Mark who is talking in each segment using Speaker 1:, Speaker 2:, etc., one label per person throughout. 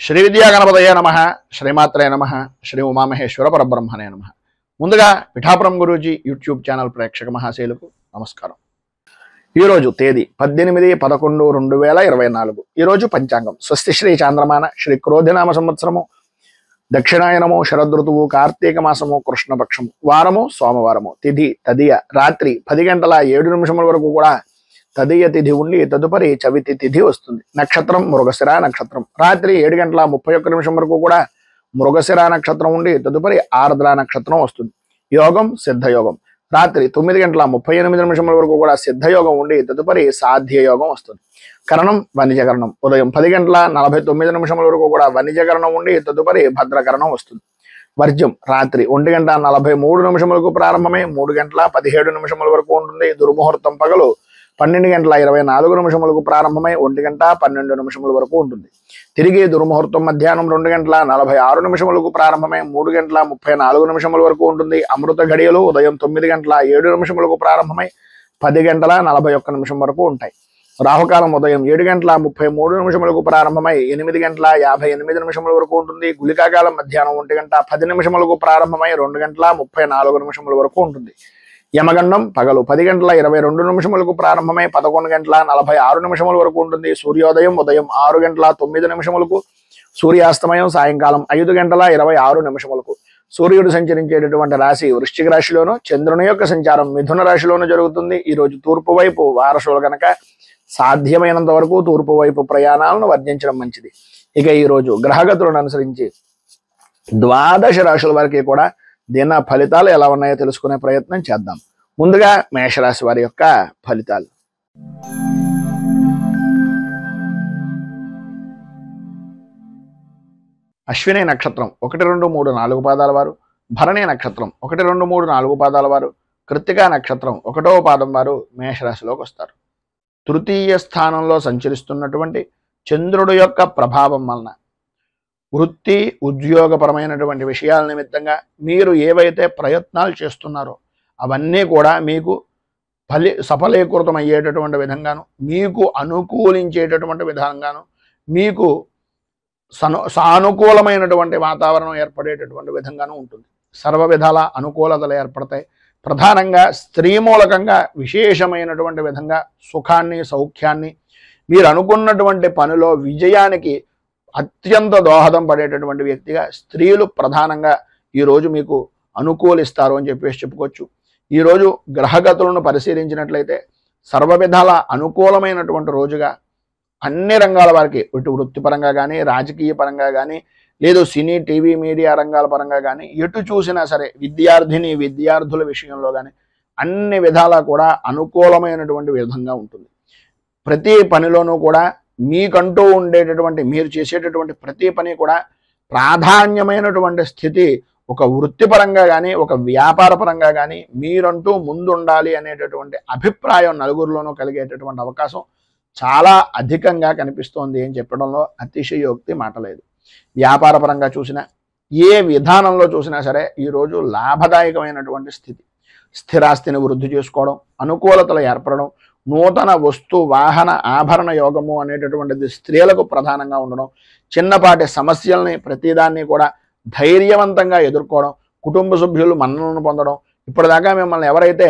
Speaker 1: శ్రీ విద్యా గణపతయే నమః, శ్రీమాత్రే నమః, శ్రీ ఉమామహేశ్వర పరబ్రహ్మణే నమః. ముందుగా పిఠాపురం గురూజీ యూట్యూబ్ ఛానల్ ప్రేక్షక మహాశైలకు నమస్కారం. ఈరోజు తేదీ 18/11/2024. ఈరోజు పంచాంగం స్వస్తి శ్రీ చాంద్రమాన శ్రీ క్రోధినామ సంవత్సరము దక్షిణాయనము శరదృతువు కార్తీక మాసము కృష్ణపక్షము వారము సోమవారము. తిథి తదియ రాత్రి 10:07 వరకు కూడా తదియ తిథి ఉండి తదుపరి చవితి తిథి వస్తుంది. నక్షత్రం మృగశిర నక్షత్రం. రాత్రి 7:31 వరకు కూడా మృగశిర నక్షత్రం ఉండి తదుపరి ఆర్ద్ర నక్షత్రం వస్తుంది. యోగం సిద్ధయోగం. రాత్రి 9:38 వరకు కూడా సిద్ధయోగం ఉండి తదుపరి సాధ్య యోగం వస్తుంది. కరణం వనిజకరణం. ఉదయం 10:49 వరకు కూడా వనిజకరణం ఉండి తదుపరి భద్రకరణం వస్తుంది. వర్జ్యం రాత్రి 1:43 ప్రారంభమై 3:17 వరకు ఉంటుంది. దుర్ముహూర్తం పగలు 12:24 ప్రారంభమై 1:12 వరకు ఉంటుంది. తిరిగి దుర్ముహూర్తం మధ్యాహ్నం 2:46 ప్రారంభమై 3:34 వరకు ఉంటుంది. అమృత ఘడియలు ఉదయం 9:07 ప్రారంభమై 10:41 వరకు ఉంటాయి. రాహుకాలం ఉదయం 7:33 ప్రారంభమై 8:58 వరకు ఉంటుంది. గుళికాకాలం మధ్యాహ్నం 1:10 ప్రారంభమై 2:34 వరకు ఉంటుంది. యమగండం పగలు 10:22 ప్రారంభమై 11:46 వరకు ఉంటుంది. సూర్యోదయం ఉదయం 6:09 సూర్యాస్తమయం సాయంకాలం 5:26 సూర్యుడు సంచరించేటటువంటి రాశి వృశ్చిక రాశిలోను, చంద్రుని యొక్క సంచారం మిథున రాశిలోను జరుగుతుంది. ఈరోజు తూర్పు వైపు వారసులు కనుక సాధ్యమైనంత వరకు తూర్పు వైపు ప్రయాణాలను వర్జించడం మంచిది. ఇక ఈరోజు గ్రహగతులను అనుసరించి 12 రాశుల వరకు కూడా దిన ఫలితాలు ఎలా ఉన్నాయో తెలుసుకునే ప్రయత్నం చేద్దాం. ముందుగా మేషరాశి వారి యొక్క ఫలితాలు. అశ్విని నక్షత్రం 1, 2, 3, 4 పాదాల వారు, భరణి నక్షత్రం 1, 2, 3, 4 పాదాల వారు, కృత్తికా నక్షత్రం 1వ పాదం వారు మేషరాశిలోకి వస్తారు. తృతీయ స్థానంలో సంచరిస్తున్నటువంటి చంద్రుడు యొక్క ప్రభావం వలన వృత్తి ఉద్యోగపరమైనటువంటి విషయాల నిమిత్తంగా మీరు ఏవైతే ప్రయత్నాలు చేస్తున్నారో అవన్నీ కూడా మీకు సఫలీకృతమయ్యేటటువంటి విధంగాను, మీకు అనుకూలించేటటువంటి విధంగాను, మీకు సానుకూలమైనటువంటి వాతావరణం ఏర్పడేటటువంటి విధంగాను ఉంటుంది. సర్వ విధాల అనుకూలతలు ఏర్పడతాయి. ప్రధానంగా స్త్రీ మూలకంగా విశేషమైనటువంటి విధంగా సుఖాన్ని సౌఖ్యాన్ని, మీరు అనుకున్నటువంటి పనిలో విజయానికి అత్యంత దోహదం పడేటటువంటి వ్యక్తిగా స్త్రీలు ప్రధానంగా ఈరోజు మీకు అనుకూలిస్తారు అని చెప్పుకోవచ్చు. ఈరోజు గ్రహగతులను పరిశీలించినట్లయితే సర్వ విధాల అనుకూలమైనటువంటి రోజుగా అన్ని రంగాల వారికి, ఇటు వృత్తిపరంగా కానీ రాజకీయ పరంగా కానీ లేదు సినీ టీవీ మీడియా రంగాల పరంగా కానీ ఎటు చూసినా సరే విద్యార్థుల విషయంలో కానీ అన్ని విధాలా కూడా అనుకూలమైనటువంటి విధంగా ఉంటుంది. ప్రతి పనిలోనూ కూడా మీకంటూ ఉండేటటువంటి మీరు చేసేటటువంటి ప్రతి పని కూడా ప్రాధాన్యమైనటువంటి స్థితి ఒక వృత్తిపరంగా కానీ ఒక వ్యాపార పరంగా కానీ మీరంటూ ముందుండాలి అనేటటువంటి అభిప్రాయం నలుగురిలోనూ కలిగేటటువంటి అవకాశం చాలా అధికంగా కనిపిస్తోంది అని చెప్పడంలో అతిశయోక్తి మాట లేదు. వ్యాపార పరంగా చూసినా ఏ విధానంలో చూసినా సరే ఈరోజు లాభదాయకమైనటువంటి స్థితి. స్థిరాస్తిని వృద్ధి చేసుకోవడం, అనుకూలతలు ఏర్పడడం, నూతన వస్తు వాహన ఆభరణ యోగము అనేటటువంటిది స్త్రీలకు ప్రధానంగా ఉండడం, చిన్నపాటి సమస్యల్ని ప్రతిదాన్ని కూడా ధైర్యవంతంగా ఎదుర్కోవడం, కుటుంబ సభ్యులు మన్ననలను పొందడం, ఇప్పటిదాకా మిమ్మల్ని ఎవరైతే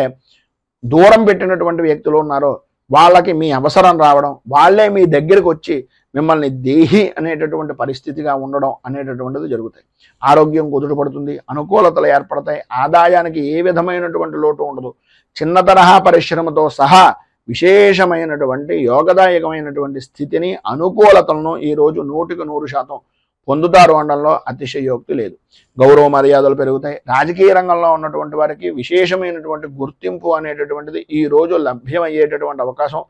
Speaker 1: దూరం పెట్టినటువంటి వ్యక్తులు ఉన్నారో వాళ్ళకి మీ అవసరం రావడం, వాళ్ళే మీ దగ్గరికి వచ్చి మిమ్మల్ని దేహి అనేటటువంటి పరిస్థితిగా ఉండడం అనేటటువంటిది జరుగుతాయి. ఆరోగ్యం కుదుటపడుతుంది, అనుకూలతలు ఏర్పడతాయి, ఆదాయానికి ఏ విధమైనటువంటి లోటు ఉండదు. చిన్న తరహా పరిశ్రమతో సహా విశేషమైనటువంటి యోగదాయకమైనటువంటి స్థితిని అనుకూలతలను ఈరోజు 100% పొందుతారు అనడంలో అతిశయోక్తి లేదు. గౌరవ మర్యాదలు పెరుగుతాయి. రాజకీయ రంగంలో ఉన్నటువంటి వారికి విశేషమైనటువంటి గుర్తింపు అనేటటువంటిది ఈరోజు లభ్యమయ్యేటటువంటి అవకాశం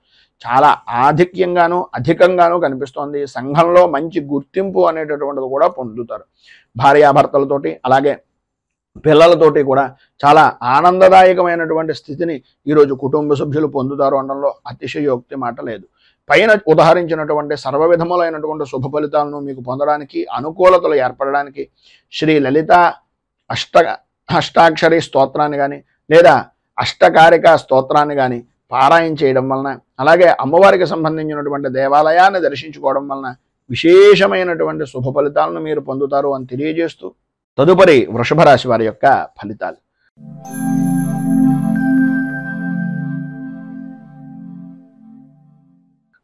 Speaker 1: చాలా అధికంగాను కనిపిస్తోంది. సంఘంలో మంచి గుర్తింపు అనేటటువంటిది కూడా పొందుతారు. భార్యాభర్తలతోటి అలాగే పిల్లలతోటి కూడా చాలా ఆనందదాయకమైనటువంటి స్థితిని ఈరోజు కుటుంబ సభ్యులు పొందుతారు అనడంలో అతిశయోక్తి మాట లేదు. పైన ఉదాహరించినటువంటి సర్వ విధములైనటువంటి శుభ ఫలితాలను మీకు పొందడానికి, అనుకూలతలు ఏర్పడడానికి శ్రీ లలిత అష్టాక్షరి స్తోత్రాన్ని కానీ లేదా అష్టకారిక స్తోత్రాన్ని కానీ పారాయణ చేయడం వలన, అలాగే అమ్మవారికి సంబంధించినటువంటి దేవాలయాన్ని దర్శించుకోవడం వలన విశేషమైనటువంటి శుభ ఫలితాలను మీరు పొందుతారు అని తెలియజేస్తూ తదుపరి వృషభ రాశి వారి యొక్క ఫలితాలు.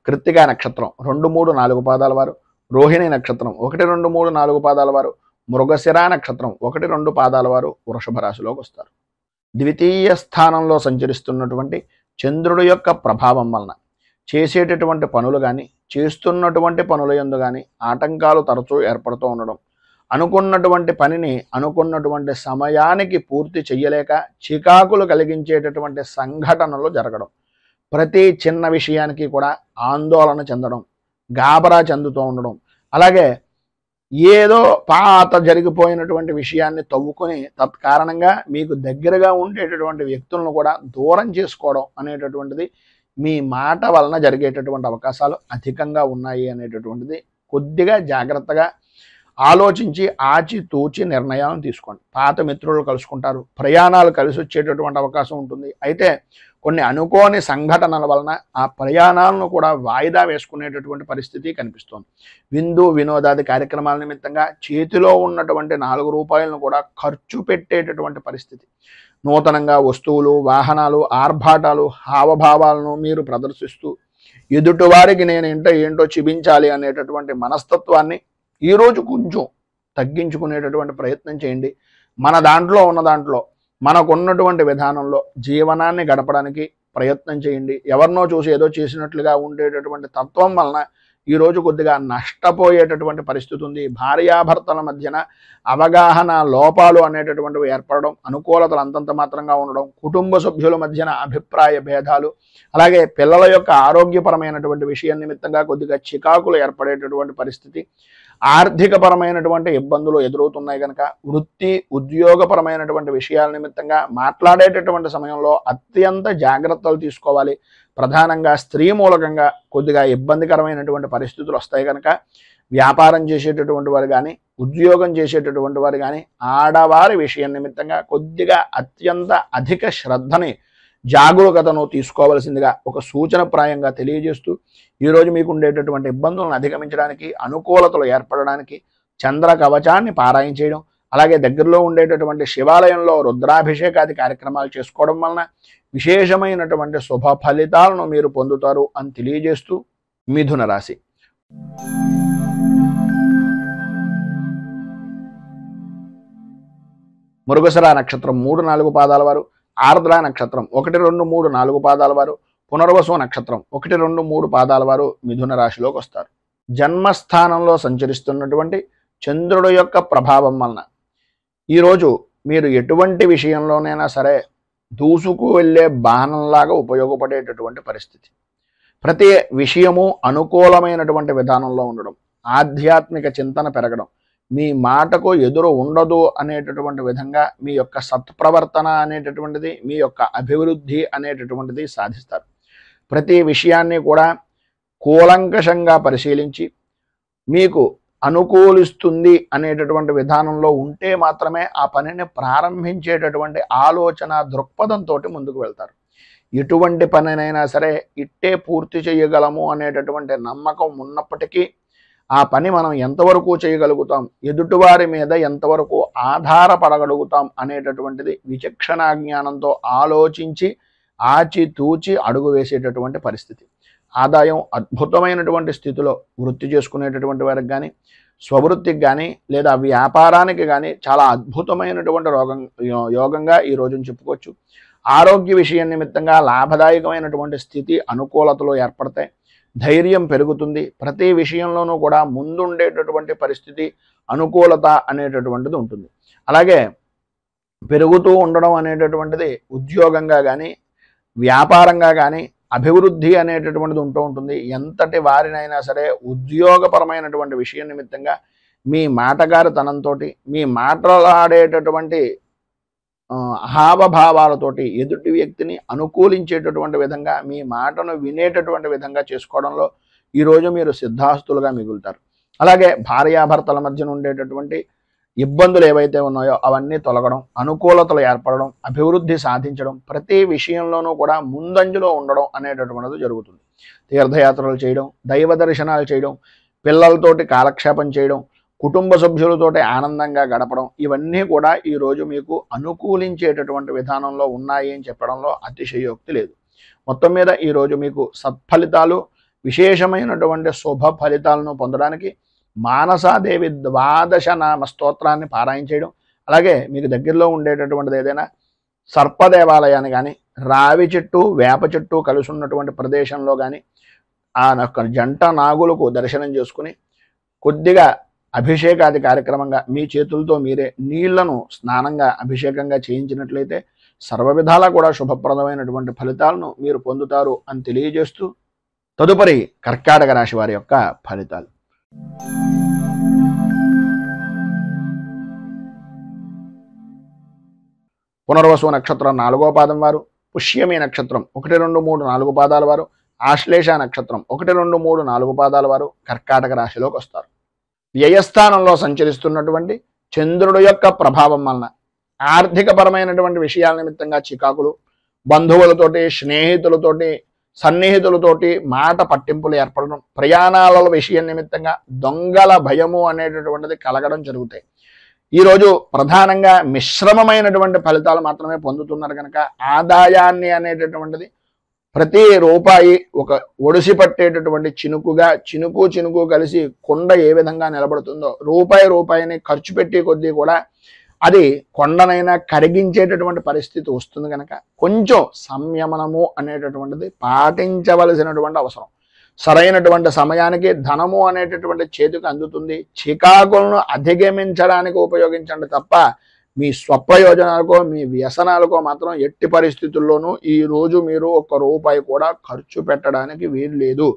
Speaker 1: కృత్తికా నక్షత్రం 2, 3, 4 పాదాల వారు, రోహిణి నక్షత్రం 1, 2, 3, 4 పాదాల వారు, మృగశిర నక్షత్రం 1, 2 పాదాల వారు వృషభ రాశిలోకి వస్తారు. ద్వితీయ స్థానంలో సంచరిస్తున్నటువంటి చంద్రుడి యొక్క ప్రభావం వలన చేసేటటువంటి పనులు కానీ, చేస్తున్నటువంటి పనుల యందు కానీ ఆటంకాలు తరచూ ఏర్పడుతూ ఉండడం, అనుకున్నటువంటి పనిని అనుకున్నటువంటి సమయానికి పూర్తి చేయలేక చికాకులు కలిగించేటటువంటి సంఘటనలు జరగడం, ప్రతి చిన్న విషయానికి కూడా ఆందోళన చెందడం, గాబరా చెందుతూ ఉండడం, అలాగే ఏదో పాత జరిగిపోయినటువంటి విషయాన్ని తవ్వుకొని తత్కారణంగా మీకు దగ్గరగా ఉండేటటువంటి వ్యక్తులను కూడా దూరం చేసుకోవడం అనేటటువంటిది మీ మాట వలన జరిగేటటువంటి అవకాశాలు అధికంగా ఉన్నాయి అనేటటువంటిది కొద్దిగా జాగ్రత్తగా ఆలోచించి ఆచితూచి నిర్ణయాలను తీసుకోండి. పాత మిత్రులు కలుసుకుంటారు, ప్రయాణాలు కలిసి వచ్చేటటువంటి అవకాశం ఉంటుంది. అయితే కొన్ని అనుకోని సంఘటనల వలన ఆ ప్రయాణాలను కూడా వాయిదా వేసుకునేటటువంటి పరిస్థితి కనిపిస్తోంది. విందు వినోదాది కార్యక్రమాల నిమిత్తంగా చేతిలో ఉన్నటువంటి 4 రూపాయలను కూడా ఖర్చు పెట్టేటటువంటి పరిస్థితి. నూతనంగా వస్తువులు, వాహనాలు, ఆర్భాటాలు, హావభావాలను మీరు ప్రదర్శిస్తూ ఎదుటివారికి నేను ఏంటో చూపించాలి అనేటటువంటి మనస్తత్వాన్ని ఈరోజు కొంచెం తగ్గించుకునేటటువంటి ప్రయత్నం చేయండి. మన దాంట్లో ఉన్న దాంట్లో మనకున్నటువంటి విధానంలో జీవనాన్ని గడపడానికి ప్రయత్నం చేయండి. ఎవరినో చూసి ఏదో చేసినట్లుగా ఉండేటటువంటి తత్వం వలన ఈరోజు కొద్దిగా నష్టపోయేటటువంటి పరిస్థితి ఉంది. భార్యాభర్తల మధ్యన అవగాహన లోపాలు అనేటటువంటివి ఏర్పడడం, అనుకూలతలు అంతంత మాత్రంగా ఉండడం, కుటుంబ సభ్యుల మధ్యన అభిప్రాయ భేదాలు, అలాగే పిల్లల యొక్క ఆరోగ్యపరమైనటువంటి విషయం నిమిత్తంగా కొద్దిగా చికాకులు ఏర్పడేటటువంటి పరిస్థితి, ఆర్థికపరమైనటువంటి ఇబ్బందులు ఎదురవుతున్నాయి కనుక వృత్తి ఉద్యోగపరమైనటువంటి విషయాల నిమిత్తంగా మాట్లాడేటటువంటి సమయంలో అత్యంత జాగ్రత్తలు తీసుకోవాలి. ప్రధానంగా స్త్రీ మూలకంగా కొద్దిగా ఇబ్బందికరమైనటువంటి పరిస్థితులు వస్తాయి కనుక వ్యాపారం చేసేటటువంటి వారు కానీ, ఉద్యోగం చేసేటటువంటి వారు కానీ ఆడవారి విషయం నిమిత్తంగా కొద్దిగా అత్యంత అధిక శ్రద్ధని, జాగరూకతను తీసుకోవాల్సిందిగా ఒక సూచనప్రాయంగా తెలియజేస్తూ ఈరోజు మీకు ఉండేటటువంటి ఇబ్బందులను అధిగమించడానికి, అనుకూలతలు ఏర్పడడానికి చంద్ర కవచాన్ని పారాయణ చేయడం, అలాగే దగ్గరలో ఉండేటటువంటి శివాలయంలో రుద్రాభిషేకాది కార్యక్రమాలు చేసుకోవడం వలన విశేషమైనటువంటి శుభ ఫలితాలను మీరు పొందుతారు అని తెలియజేస్తూ మిథున రాశి. మృగశిర నక్షత్రం 3, 4 పాదాల వారు, ఆర్ద్ర నక్షత్రం 1, 2, 3, 4 పాదాల వారు, పునర్వసు నక్షత్రం 1, 2, 3 పాదాల వారు మిథున రాశిలోకి వస్తారు. జన్మస్థానంలో సంచరిస్తున్నటువంటి చంద్రుడు యొక్క ప్రభావం వలన ఈరోజు మీరు ఎటువంటి విషయంలోనైనా సరే దూసుకు వెళ్ళే బాణంలాగా ఉపయోగపడేటటువంటి పరిస్థితి. ప్రతి విషయము అనుకూలమైనటువంటి విధానంలో ఉండడం, ఆధ్యాత్మిక చింతన పెరగడం, మీ మాటకు ఎదురు ఉండదు అనేటటువంటి విధంగా మీ యొక్క సత్ప్రవర్తన అనేటటువంటిది, మీ యొక్క అభివృద్ధి అనేటటువంటిది సాధిస్తారు. ప్రతి విషయాన్ని కూడా కూలంకషంగా పరిశీలించి మీకు అనుకూలిస్తుంది అనేటటువంటి విధానంలో ఉంటే మాత్రమే ఆ పనిని ప్రారంభించేటటువంటి ఆలోచన దృక్పథంతో ముందుకు వెళ్తారు. ఎటువంటి పనినైనా సరే ఇట్టే పూర్తి చేయగలము అనేటటువంటి నమ్మకం ఉన్నప్పటికీ ఆ పని మనం ఎంతవరకు చేయగలుగుతాం, ఎదుటివారి మీద ఎంతవరకు ఆధారపడగలుగుతాం అనేటటువంటిది విచక్షణా జ్ఞానంతో ఆలోచించి ఆచితూచి అడుగు వేసేటటువంటి పరిస్థితి. ఆదాయం అద్భుతమైనటువంటి స్థితిలో వృత్తి చేసుకునేటటువంటి వారికి కానీ, స్వవృత్తికి కానీ లేదా వ్యాపారానికి కానీ చాలా అద్భుతమైనటువంటి యోగంగా ఈ రోజును చెప్పుకోవచ్చు. ఆరోగ్య విషయం నిమిత్తంగా లాభదాయకమైనటువంటి స్థితి, అనుకూలతలు ఏర్పడతాయి. ధైర్యం పెరుగుతుంది. ప్రతి విషయంలోనూ కూడా ముందుండేటటువంటి పరిస్థితి, అనుకూలత అనేటటువంటిది ఉంటుంది. అలాగే పెరుగుతూ ఉండడం అనేటటువంటిది ఉద్యోగంగా కానీ, వ్యాపారంగా కానీ అభివృద్ధి అనేటటువంటిది ఉంటుంది. ఎంతటి వారినైనా సరే ఉద్యోగపరమైనటువంటి విషయం నిమిత్తంగా మీ మాటగారితనంతో, మీ మాట్లాడేటటువంటి హావభావాలతోటి ఎదుటి వ్యక్తిని అనుకూలించేటటువంటి విధంగా, మీ మాటను వినేటటువంటి విధంగా చేసుకోవడంలో ఈరోజు మీరు సిద్ధాస్తులుగా మిగులుతారు. అలాగే భార్యాభర్తల మధ్యన ఉండేటటువంటి ఇబ్బందులు ఏవైతే ఉన్నాయో అవన్నీ తొలగడం, అనుకూలతలు ఏర్పడడం, అభివృద్ధి సాధించడం, ప్రతి విషయంలోనూ కూడా ముందంజలో ఉండడం అనేటటువంటిది జరుగుతుంది. తీర్థయాత్రలు చేయడం, దైవ దర్శనాలు చేయడం, పిల్లలతోటి కాలక్షేపం చేయడం, కుటుంబ సభ్యులతోటి ఆనందంగా గడపడం, ఇవన్నీ కూడా ఈరోజు మీకు అనుకూలించేటటువంటి విధానంలో ఉన్నాయి అని చెప్పడంలో అతిశయోక్తి లేదు. మొత్తం మీద ఈరోజు మీకు సత్ఫలితాలు, విశేషమైనటువంటి శుభ ఫలితాలను పొందడానికి మానసాదేవి 12 నామ స్తోత్రాన్ని పారాయణ చేయడం, అలాగే మీకు దగ్గరలో ఉండేటటువంటిది ఏదైనా సర్పదేవాలయాన్ని కానీ, రావి చెట్టు వేప చెట్టు కలిసి ఉన్నటువంటి ప్రదేశంలో కానీ ఆ జంట నాగులకు దర్శనం చేసుకుని కొద్దిగా అభిషేకాది కార్యక్రమంగా మీ చేతులతో మీరే నీళ్లను స్నానంగా అభిషేకంగా చేయించినట్లయితే సర్వ విధాలా కూడా శుభప్రదమైనటువంటి ఫలితాలను మీరు పొందుతారు అని తెలియజేస్తూ తదుపరి కర్కాటక రాశి వారి యొక్క ఫలితాలు. పునర్వసు నక్షత్రం 4వ పాదం వారు, పుష్యమి నక్షత్రం 1, 2, 3, 4 పాదాల వారు, ఆశ్లేష నక్షత్రం 1, 2, 3, 4 పాదాల వారు కర్కాటక రాశిలోకి వస్తారు. వ్యయస్థానంలో సంచరిస్తున్నటువంటి చంద్రుడు యొక్క ప్రభావం వలన ఆర్థికపరమైనటువంటి విషయాల నిమిత్తంగా చికాకులు, బంధువులతోటి, స్నేహితులతోటి, సన్నిహితులతోటి మాట పట్టింపులు ఏర్పడడం, ప్రయాణాల విషయం నిమిత్తంగా దొంగల భయము అనేటటువంటిది కలగడం జరుగుతాయి. ఈరోజు ప్రధానంగా మిశ్రమమైనటువంటి ఫలితాలు మాత్రమే పొందుతున్నారు కనుక ఆదాయాన్ని అనేటటువంటిది ప్రతి రూపాయి ఒక ఒడిసి పట్టేటటువంటి చినుకుగా, చినుకు కలిసి కొండ ఏ విధంగా నిలబడుతుందో రూపాయిని ఖర్చు పెట్టి కొద్దీ కూడా అది కొండనైనా కరిగించేటటువంటి పరిస్థితి వస్తుంది కనుక కొంచెం సంయమనము అనేటటువంటిది పాటించవలసినటువంటి అవసరం. సరైనటువంటి సమయానికి ధనము అనేటటువంటి చేతికి అందుతుంది. చికాకులను అధిగమించడానికి ఉపయోగించండి తప్ప మీ స్వప్రయోజనాలకో మీ వ్యసనాలకో మాత్రం ఎట్టి పరిస్థితుల్లోనూ ఈరోజు మీరు ₹1 కూడా ఖర్చు పెట్టడానికి వీలు లేదు.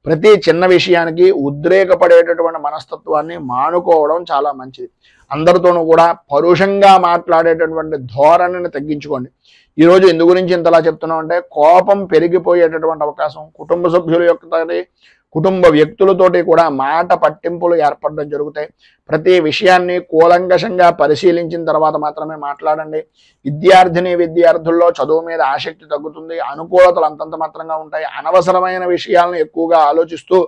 Speaker 1: ప్రతి చిన్న విషయానికి ఉద్రేకపడేటటువంటి మనస్తత్వాన్ని మానుకోవడం చాలా మంచిది. అందరితోనూ కూడా పరుషంగా మాట్లాడేటటువంటి ధోరణిని తగ్గించుకోండి. ఈరోజు ఎందు గురించి ఇంతలా చెప్తున్నాం అంటే కోపం పెరిగిపోయేటటువంటి అవకాశం, కుటుంబ సభ్యుల యొక్క కుటుంబ వ్యక్తులతోటి కూడా మాట పట్టింపులు ఏర్పడడం జరుగుతాయి. ప్రతి విషయాన్ని కూలంకషంగా పరిశీలించిన తర్వాత మాత్రమే మాట్లాడండి. విద్యార్థుల్లో చదువు మీద ఆసక్తి తగ్గుతుంది. అనుకూలతలు అంతంత మాత్రంగా ఉంటాయి. అనవసరమైన విషయాలను ఎక్కువగా ఆలోచిస్తూ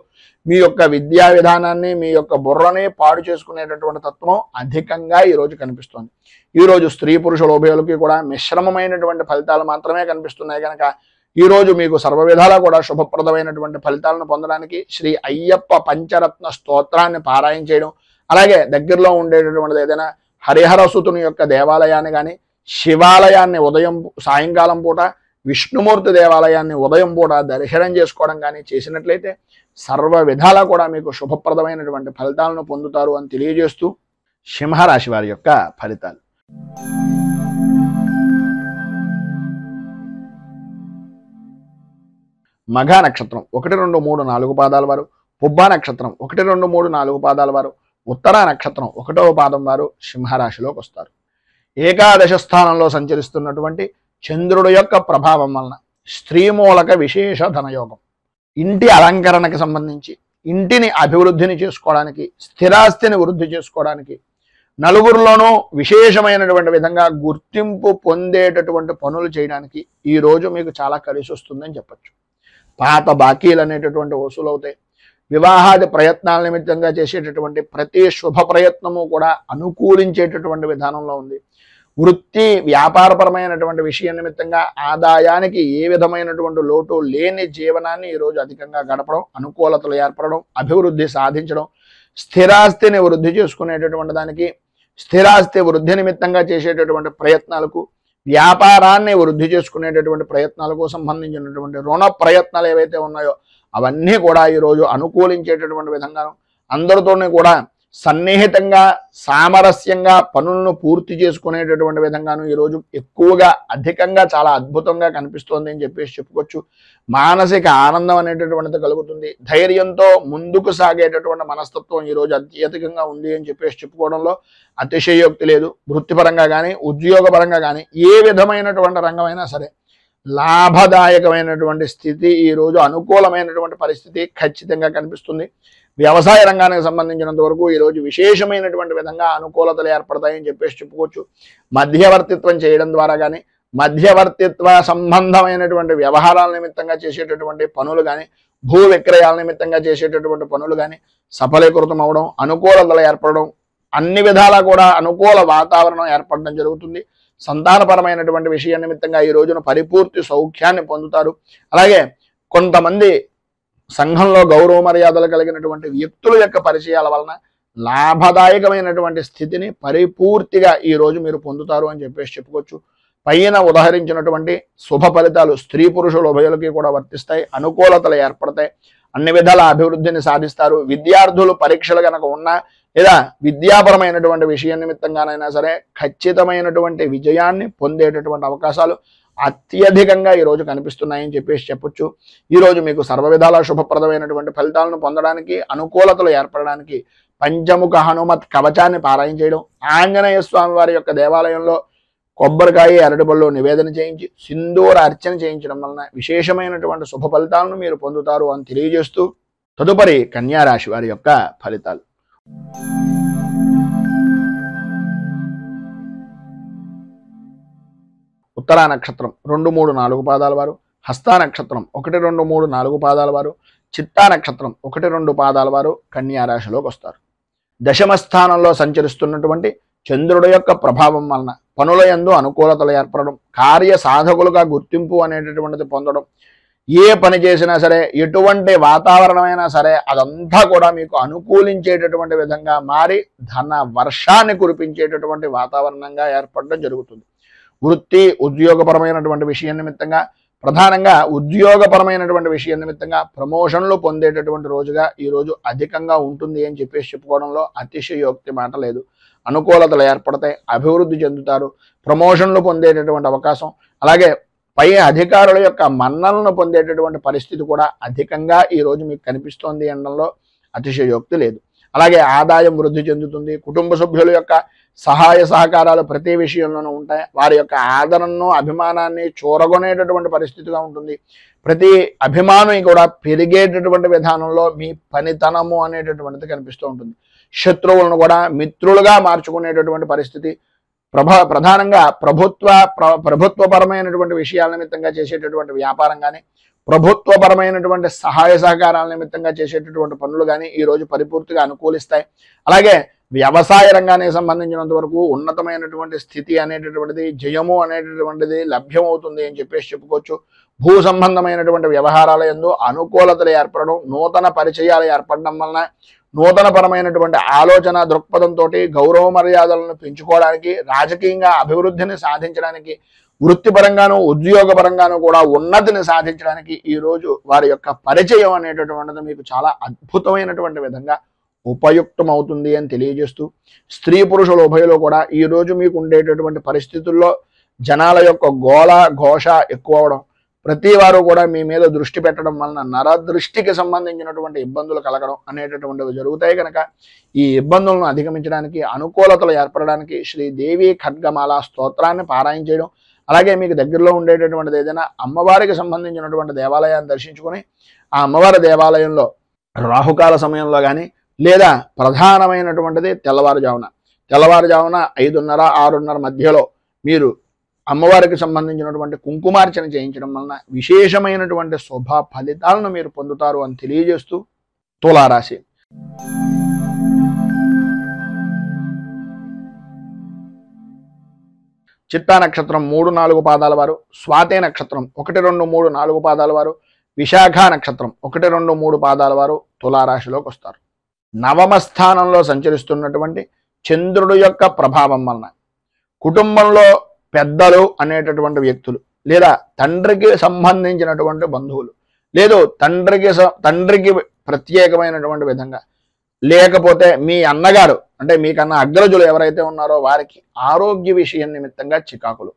Speaker 1: మీ యొక్క విద్యా విధానాన్ని, మీ యొక్క బుర్రని పాడు చేసుకునేటటువంటి తత్వం అధికంగా ఈరోజు కనిపిస్తుంది. ఈరోజు స్త్రీ పురుషుల ఉభయులకి కూడా మిశ్రమమైనటువంటి ఫలితాలు మాత్రమే కనిపిస్తున్నాయి కనుక ఈరోజు మీకు సర్వవిధాలా కూడా శుభప్రదమైనటువంటి ఫలితాలను పొందడానికి శ్రీ అయ్యప్ప పంచరత్న స్తోత్రాన్ని పారాయణ చేయడం, అలాగే దగ్గరలో ఉండేటటువంటిది ఏదైనా హరిహరసుతుని యొక్క దేవాలయాన్ని కానీ, శివాలయాన్ని సాయంకాలం పూట, విష్ణుమూర్తి దేవాలయాన్ని ఉదయం పూట దర్శనం చేసుకోవడం కానీ చేసినట్లయితే సర్వ విధాలా కూడా మీకు శుభప్రదమైనటువంటి ఫలితాలను పొందుతారు అని తెలియజేస్తూ సింహరాశి వారి యొక్క ఫలితాలు. మఘ నక్షత్రం 1, 2, 3, 4 పాదాల వారు, పుబ్బ నక్షత్రం 1, 2, 3, 4 పాదాల వారు, ఉత్తర నక్షత్రం 1వ పాదం వారు సింహరాశిలోకి వస్తారు. ఏకాదశ స్థానంలో సంచరిస్తున్నటువంటి చంద్రుడు యొక్క ప్రభావం వలన స్త్రీ మూలక విశేష ధనయోగం, ఇంటి అలంకరణకి సంబంధించి, ఇంటిని అభివృద్ధిని చేసుకోవడానికి, స్థిరాస్తిని వృద్ధి చేసుకోవడానికి, నలుగురిలోనూ విశేషమైనటువంటి విధంగా గుర్తింపు పొందేటటువంటి పనులు చేయడానికి ఈరోజు మీకు చాలా కలిసి వస్తుందని చెప్పచ్చు. పాత బాకీలు అనేటటువంటి వసూలు అవుతాయి. వివాహాది ప్రయత్నాల నిమిత్తంగా చేసేటటువంటి ప్రతి శుభ ప్రయత్నము కూడా అనుకూలించేటటువంటి విధానంలో ఉంది. వృత్తి వ్యాపారపరమైనటువంటి విషయం నిమిత్తంగా ఆదాయానికి ఏ విధమైనటువంటి లోటు లేని జీవనాన్ని ఈరోజు అధికంగా గడపడం, అనుకూలతలు ఏర్పడడం, అభివృద్ధి సాధించడం, స్థిరాస్తిని వృద్ధి చేసుకునేటటువంటి దానికి, స్థిరాస్తి వృద్ధి నిమిత్తంగా చేసేటటువంటి ప్రయత్నాలకు, వ్యాపారాన్ని వృద్ధి చేసుకునేటటువంటి ప్రయత్నాలకు సంబంధించినటువంటి రుణ ప్రయత్నాలు ఏవైతే ఉన్నాయో అవన్నీ కూడా ఈరోజు అనుకూలించేటటువంటి విధంగాను, అందరితోనే కూడా సన్నిహితంగా సామరస్యంగా పనులను పూర్తి చేసుకునేటటువంటి విధంగాను ఈరోజు ఎక్కువగా అధికంగా చాలా అద్భుతంగా కనిపిస్తోంది అని చెప్పేసి చెప్పుకోవచ్చు. మానసిక ఆనందం అనేటటువంటిది కలుగుతుంది. ధైర్యంతో ముందుకు సాగేటటువంటి మనస్తత్వం ఈరోజు అత్యధికంగా ఉంది అని చెప్పేసి చెప్పుకోవడంలో అతిశయోక్తి లేదు. వృత్తిపరంగా కానీ, ఉద్యోగపరంగా కానీ, ఏ విధమైనటువంటి రంగమైనా సరే లాభదాయకమైనటువంటి స్థితి, ఈరోజు అనుకూలమైనటువంటి పరిస్థితి ఖచ్చితంగా కనిపిస్తుంది. వ్యవసాయ రంగానికి సంబంధించినంత వరకు ఈరోజు విశేషమైనటువంటి విధంగా అనుకూలతలు ఏర్పడతాయని చెప్పేసి చెప్పుకోవచ్చు. మధ్యవర్తిత్వం చేయడం ద్వారా కానీ, మధ్యవర్తిత్వ సంబంధమైనటువంటి వ్యవహారాల నిమిత్తంగా చేసేటటువంటి పనులు కానీ, భూ విక్రయాల నిమిత్తంగా చేసేటటువంటి పనులు కానీ సఫలీకృతం అవడం, అనుకూలతలు ఏర్పడడం, అన్ని విధాలా కూడా అనుకూల వాతావరణం ఏర్పడడం జరుగుతుంది. సంతానపరమైనటువంటి విషయం నిమిత్తంగా ఈ రోజున పరిపూర్తి సౌఖ్యాన్ని పొందుతారు. అలాగే కొంతమంది సంఘంలో గౌరవ మర్యాదలు కలిగినటువంటి వ్యక్తుల యొక్క పరిచయాల వలన లాభదాయకమైనటువంటి స్థితిని పరిపూర్తిగా ఈ రోజు మీరు పొందుతారు అని చెప్పేసి చెప్పుకోవచ్చు. పైన ఉదహరించినటువంటి శుభ ఫలితాలు స్త్రీ పురుషుల ఉభయులకి కూడా వర్తిస్తాయి. అనుకూలతలు ఏర్పడతాయి. అన్ని విధాల అభివృద్ధిని సాధిస్తారు. విద్యార్థులు పరీక్షలు కనుక ఉన్నా లేదా విద్యాపరమైనటువంటి విషయం నిమిత్తంగానైనా సరే ఖచ్చితమైనటువంటి విజయాన్ని పొందేటటువంటి అవకాశాలు అత్యధికంగా ఈరోజు కనిపిస్తున్నాయని చెప్పేసి చెప్పొచ్చు. ఈరోజు మీకు సర్వ విధాల శుభప్రదమైనటువంటి ఫలితాలను పొందడానికి, అనుకూలతలు ఏర్పడడానికి పంచముఖ హనుమత్ కవచాన్ని పారాయణ చేయడం, ఆంజనేయ స్వామి వారి యొక్క దేవాలయంలో కొబ్బరికాయ అరటిపళ్ళు నివేదన చేయించి సింధూర అర్చన చేయించడం వలన విశేషమైనటువంటి శుభ ఫలితాలను మీరు పొందుతారు అని తెలియజేస్తూ తదుపరి కన్యా రాశి వారి యొక్క ఫలితాలు. ఉత్తరా నక్షత్రం 2, 3, 4 పాదాల వారు, హస్తా నక్షత్రం 1, 2, 3, 4 పాదాల వారు, చిత్తా నక్షత్రం 1, 2 పాదాల వారు కన్యా రాశిలోకి వస్తారు. దశమ స్థానంలో సంచరిస్తున్నటువంటి చంద్రుడి యొక్క ప్రభావం వలన పనుల యందు అనుకూలతలు ఏర్పడడం, కార్య సాధకులుగా గుర్తింపు అనేటటువంటిది పొందడం, ఏ పని చేసినా సరే ఎటువంటి వాతావరణమైనా సరే అదంతా కూడా మీకు అనుకూలించేటటువంటి విధంగా మారి ధన వర్షాన్ని కురిపించేటటువంటి వాతావరణంగా ఏర్పడడం జరుగుతుంది. వృత్తి ఉద్యోగపరమైనటువంటి విషయం నిమిత్తంగా, ప్రధానంగా ఉద్యోగపరమైనటువంటి విషయం నిమిత్తంగా ప్రమోషన్లు పొందేటటువంటి రోజుగా ఈరోజు అధికంగా ఉంటుంది అని చెప్పేసి చెప్పుకోవడంలో అతిశయోక్తి మాట లేదు. అనుకూలతలు ఏర్పడతాయి, అభివృద్ధి చెందుతారు, ప్రమోషన్లు పొందేటటువంటి అవకాశం, అలాగే పై అధికారుల యొక్క మన్నలను పొందేటటువంటి పరిస్థితి కూడా అధికంగా ఈరోజు మీకు కనిపిస్తోంది అనడంలో అతిశయోక్తి లేదు. అలాగే ఆదాయం వృద్ధి చెందుతుంది. కుటుంబ సభ్యుల యొక్క సహాయ సహకారాలు ప్రతి విషయంలోనూ ఉంటాయి. వారి యొక్క ఆదరణను అభిమానాన్ని చూరగొనేటటువంటి పరిస్థితిగా ఉంటుంది. ప్రతి అభిమానం కూడా పెరిగేటటువంటి విధానంలో మీ పనితనము అనేటటువంటిది కనిపిస్తూ ఉంటుంది. శత్రువులను కూడా మిత్రులుగా మార్చుకునేటటువంటి పరిస్థితి, ప్రధానంగా ప్రభుత్వపరమైనటువంటి విషయాల నిమిత్తంగా చేసేటటువంటి వ్యాపారం కానీ, ప్రభుత్వపరమైనటువంటి సహాయ సహకారాల నిమిత్తంగా చేసేటటువంటి పనులు కానీ ఈరోజు పరిపూర్తిగా అనుకూలిస్తాయి. అలాగే వ్యవసాయ రంగానికి సంబంధించినంత వరకు ఉన్నతమైనటువంటి స్థితి అనేటటువంటిది, జయము అనేటటువంటిది లభ్యమవుతుంది అని చెప్పేసి చెప్పుకోవచ్చు. భూ సంబంధమైనటువంటి వ్యవహారాల యందు అనుకూలతలు ఏర్పడడం, నూతన పరిచయాలు ఏర్పడడం వలన నూతనపరమైనటువంటి ఆలోచన దృక్పథంతో గౌరవ మర్యాదలను పెంచుకోవడానికి, రాజకీయంగా అభివృద్ధిని సాధించడానికి, వృత్తిపరంగాను ఉద్యోగపరంగాను కూడా ఉన్నతిని సాధించడానికి ఈరోజు వారి యొక్క పరిచయం అనేటటువంటిది మీకు చాలా అద్భుతమైనటువంటి విధంగా ఉపయుక్తమవుతుంది అని తెలియజేస్తూ, స్త్రీ పురుషుల ఉభయలో కూడా ఈరోజు మీకు ఉండేటటువంటి పరిస్థితుల్లో జనాల యొక్క గోళ ఘోష ఎక్కువ అవడం, ప్రతి వారు కూడా మీ మీద దృష్టి పెట్టడం వలన నరదృష్టికి సంబంధించినటువంటి ఇబ్బందులు కలగడం అనేటటువంటివి జరుగుతాయి. కనుక ఈ ఇబ్బందులను అధిగమించడానికి, అనుకూలతలు ఏర్పడడానికి శ్రీదేవి ఖడ్గమాల స్తోత్రాన్ని పారాయణ చేయడం, అలాగే మీకు దగ్గరలో ఉండేటటువంటిది ఏదైనా అమ్మవారికి సంబంధించినటువంటి దేవాలయాన్ని దర్శించుకొని ఆ అమ్మవారి దేవాలయంలో రాహుకాల సమయంలో కానీ లేదా ప్రధానమైనటువంటిది తెల్లవారుజామున 5:30, 6:30 మధ్యలో మీరు అమ్మవారికి సంబంధించినటువంటి కుంకుమార్చన చేయించడం వలన విశేషమైనటువంటి శుభ ఫలితాలను మీరు పొందుతారు అని తెలియజేస్తూ తులారాశి. చిత్తా నక్షత్రం 3, 4 పాదాల వారు, స్వాతి నక్షత్రం 1, 2, 3, 4 పాదాల వారు, విశాఖ నక్షత్రం 1, 2, 3 పాదాల వారు తులారాశిలోకి వస్తారు. నవమ స్థానంలో సంచరిస్తున్నటువంటి చంద్రుడు యొక్క ప్రభావం వలన కుటుంబంలో పెద్దలు అనేటటువంటి వ్యక్తులు, లేదా తండ్రికి సంబంధించినటువంటి బంధువులు, లేదు తండ్రికి ప్రత్యేకమైనటువంటి విధంగా, లేకపోతే మీ అన్నగారు అంటే మీకన్నా అగ్రజులు ఎవరైతే ఉన్నారో వారికి ఆరోగ్య విషయం నిమిత్తంగా చికాకులు,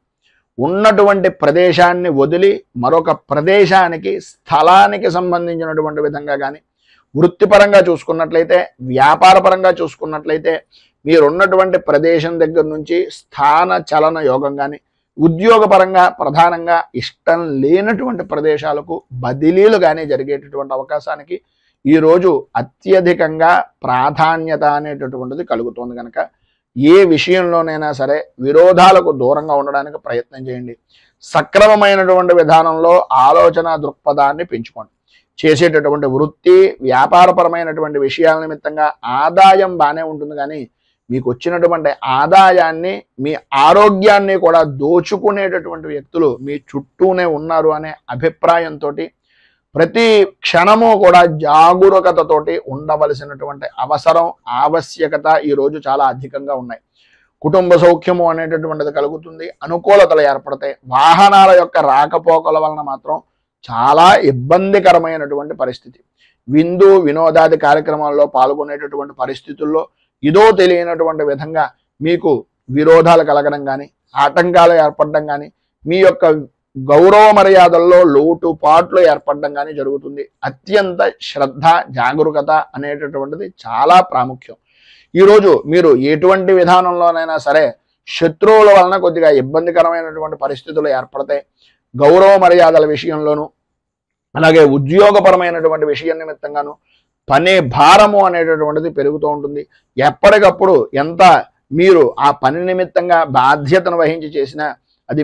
Speaker 1: ఉన్నటువంటి ప్రదేశాన్ని వదిలి మరొక ప్రదేశానికి స్థలానికి సంబంధించినటువంటి విధంగా కానీ, వృత్తిపరంగా చూసుకున్నట్లయితే, వ్యాపారపరంగా చూసుకున్నట్లయితే మీరున్నటువంటి ప్రదేశం దగ్గర నుంచి స్థాన చలన యోగం కానీ, ఉద్యోగపరంగా ప్రధానంగా ఇష్టం లేనటువంటి ప్రదేశాలకు బదిలీలు కానీ జరిగేటటువంటి అవకాశానికి ఈరోజు అత్యధికంగా ప్రాధాన్యత అనేటటువంటిది కలుగుతుంది. కనుక ఏ విషయంలోనైనా సరే విరోధాలకు దూరంగా ఉండడానికి ప్రయత్నం చేయండి. సక్రమమైనటువంటి విధానంలో ఆలోచన దృక్పథాన్ని పెంచుకోండి. చేసేటటువంటి వృత్తి వ్యాపారపరమైనటువంటి విషయాల నిమిత్తంగా ఆదాయం బాగానే ఉంటుంది, కానీ మీకు వచ్చినటువంటి ఆదాయాన్ని మీ ఆరోగ్యాన్ని కూడా దోచుకునేటటువంటి వ్యక్తులు మీ చుట్టూనే ఉన్నారు అనే అభిప్రాయంతో ప్రతి క్షణము కూడా జాగరూకతతోటి ఉండవలసినటువంటి అవసరం ఆవశ్యకత ఈరోజు చాలా అధికంగా ఉన్నాయి. కుటుంబ సౌఖ్యము అనేటటువంటిది కలుగుతుంది, అనుకూలతలు ఏర్పడతాయి. వాహనాల యొక్క రాకపోకల వలన మాత్రం చాలా ఇబ్బందికరమైనటువంటి పరిస్థితి. విందు వినోదాది కార్యక్రమాల్లో పాల్గొనేటటువంటి పరిస్థితుల్లో ఇదో తెలియనటువంటి విధంగా మీకు విరోధాలు కలగడం కానీ, ఆటంకాలు ఏర్పడడం కానీ, మీ యొక్క గౌరవ మర్యాదల్లో లోటుపాట్లు ఏర్పడడం కానీ జరుగుతుంది. అత్యంత శ్రద్ధ జాగరూకత అనేటటువంటిది చాలా ప్రాముఖ్యం. ఈరోజు మీరు ఎటువంటి విధానంలోనైనా సరే శత్రువుల వలన కొద్దిగా ఇబ్బందికరమైనటువంటి పరిస్థితులు ఏర్పడతాయి. గౌరవ మర్యాదల విషయంలోనూ అలాగే ఉద్యోగపరమైనటువంటి విషయం నిమిత్తంగాను పని భారము అనేటటువంటిది పెరుగుతూ ఉంటుంది. ఎప్పటికప్పుడు ఎంత మీరు ఆ పని నిమిత్తంగా బాధ్యతను వహించి చేసినా అది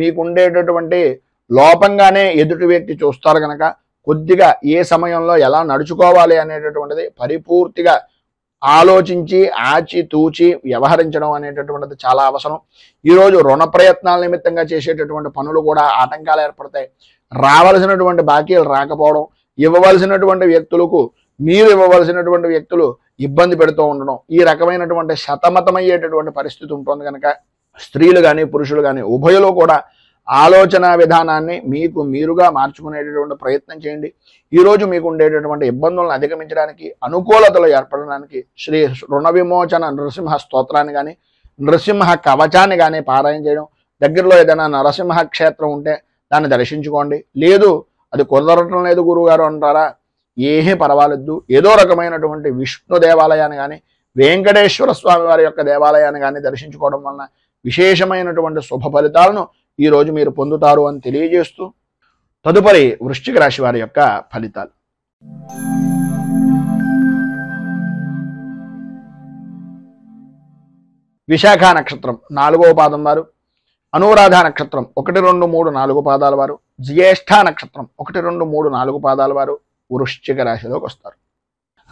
Speaker 1: మీకుండేటటువంటి లోపంగానే ఎదుటి వ్యక్తి చూస్తారు కనుక కొద్దిగా ఏ సమయంలో ఎలా నడుచుకోవాలి అనేటటువంటిది పరిపూర్తిగా ఆలోచించి ఆచితూచి వ్యవహరించడం అనేటటువంటిది చాలా అవసరం. ఈరోజు రుణ ప్రయత్నాల నిమిత్తంగా చేసేటటువంటి పనులు కూడా ఆటంకాలు ఏర్పడతాయి. రావలసినటువంటి బాకీలు రాకపోవడం, ఇవ్వవలసినటువంటి వ్యక్తులకు మీరు ఇవ్వవలసినటువంటి వ్యక్తులు ఇబ్బంది పెడుతూ ఉండడం, ఈ రకమైనటువంటి సతమతమయ్యేటటువంటి పరిస్థితి ఉంటుంది. కనుక స్త్రీలు కానీ పురుషులు కానీ ఉభయలో కూడా ఆలోచన విధానాన్ని మీకు మీరుగా మార్చుకునేటటువంటి ప్రయత్నం చేయండి. ఈరోజు మీకు ఉండేటటువంటి ఇబ్బందులను అధిగమించడానికి, అనుకూలతలు ఏర్పడడానికి శ్రీ రుణ విమోచన నరసింహ స్తోత్రాన్ని కానీ నరసింహ కవచాన్ని కానీ పారాయణ చేయడం, దగ్గరలో ఏదైనా నరసింహ క్షేత్రం ఉంటే దాన్ని దర్శించుకోండి. లేదు అది కుదరటం లేదు గురువుగారు అంటారా, ఏమీ పర్వాలేదు. ఏదో రకమైనటువంటి విష్ణు దేవాలయాన్ని కానీ వెంకటేశ్వర స్వామి వారి యొక్క దేవాలయాన్ని కానీ దర్శించుకోవడం వలన విశేషమైనటువంటి శుభ ఫలితాలను ఈరోజు మీరు పొందుతారు అని తెలియజేస్తూ తదుపరి వృశ్చిక రాశి వారి యొక్క ఫలితాలు. విశాఖ నక్షత్రం 4వ పాదం వారు, అనురాధ నక్షత్రం 1, 2, 3, 4 పాదాల వారు, జ్యేష్ఠ నక్షత్రం 1, 2, 3, 4 పాదాల వారు వృశ్చిక రాశిలోకి వస్తారు.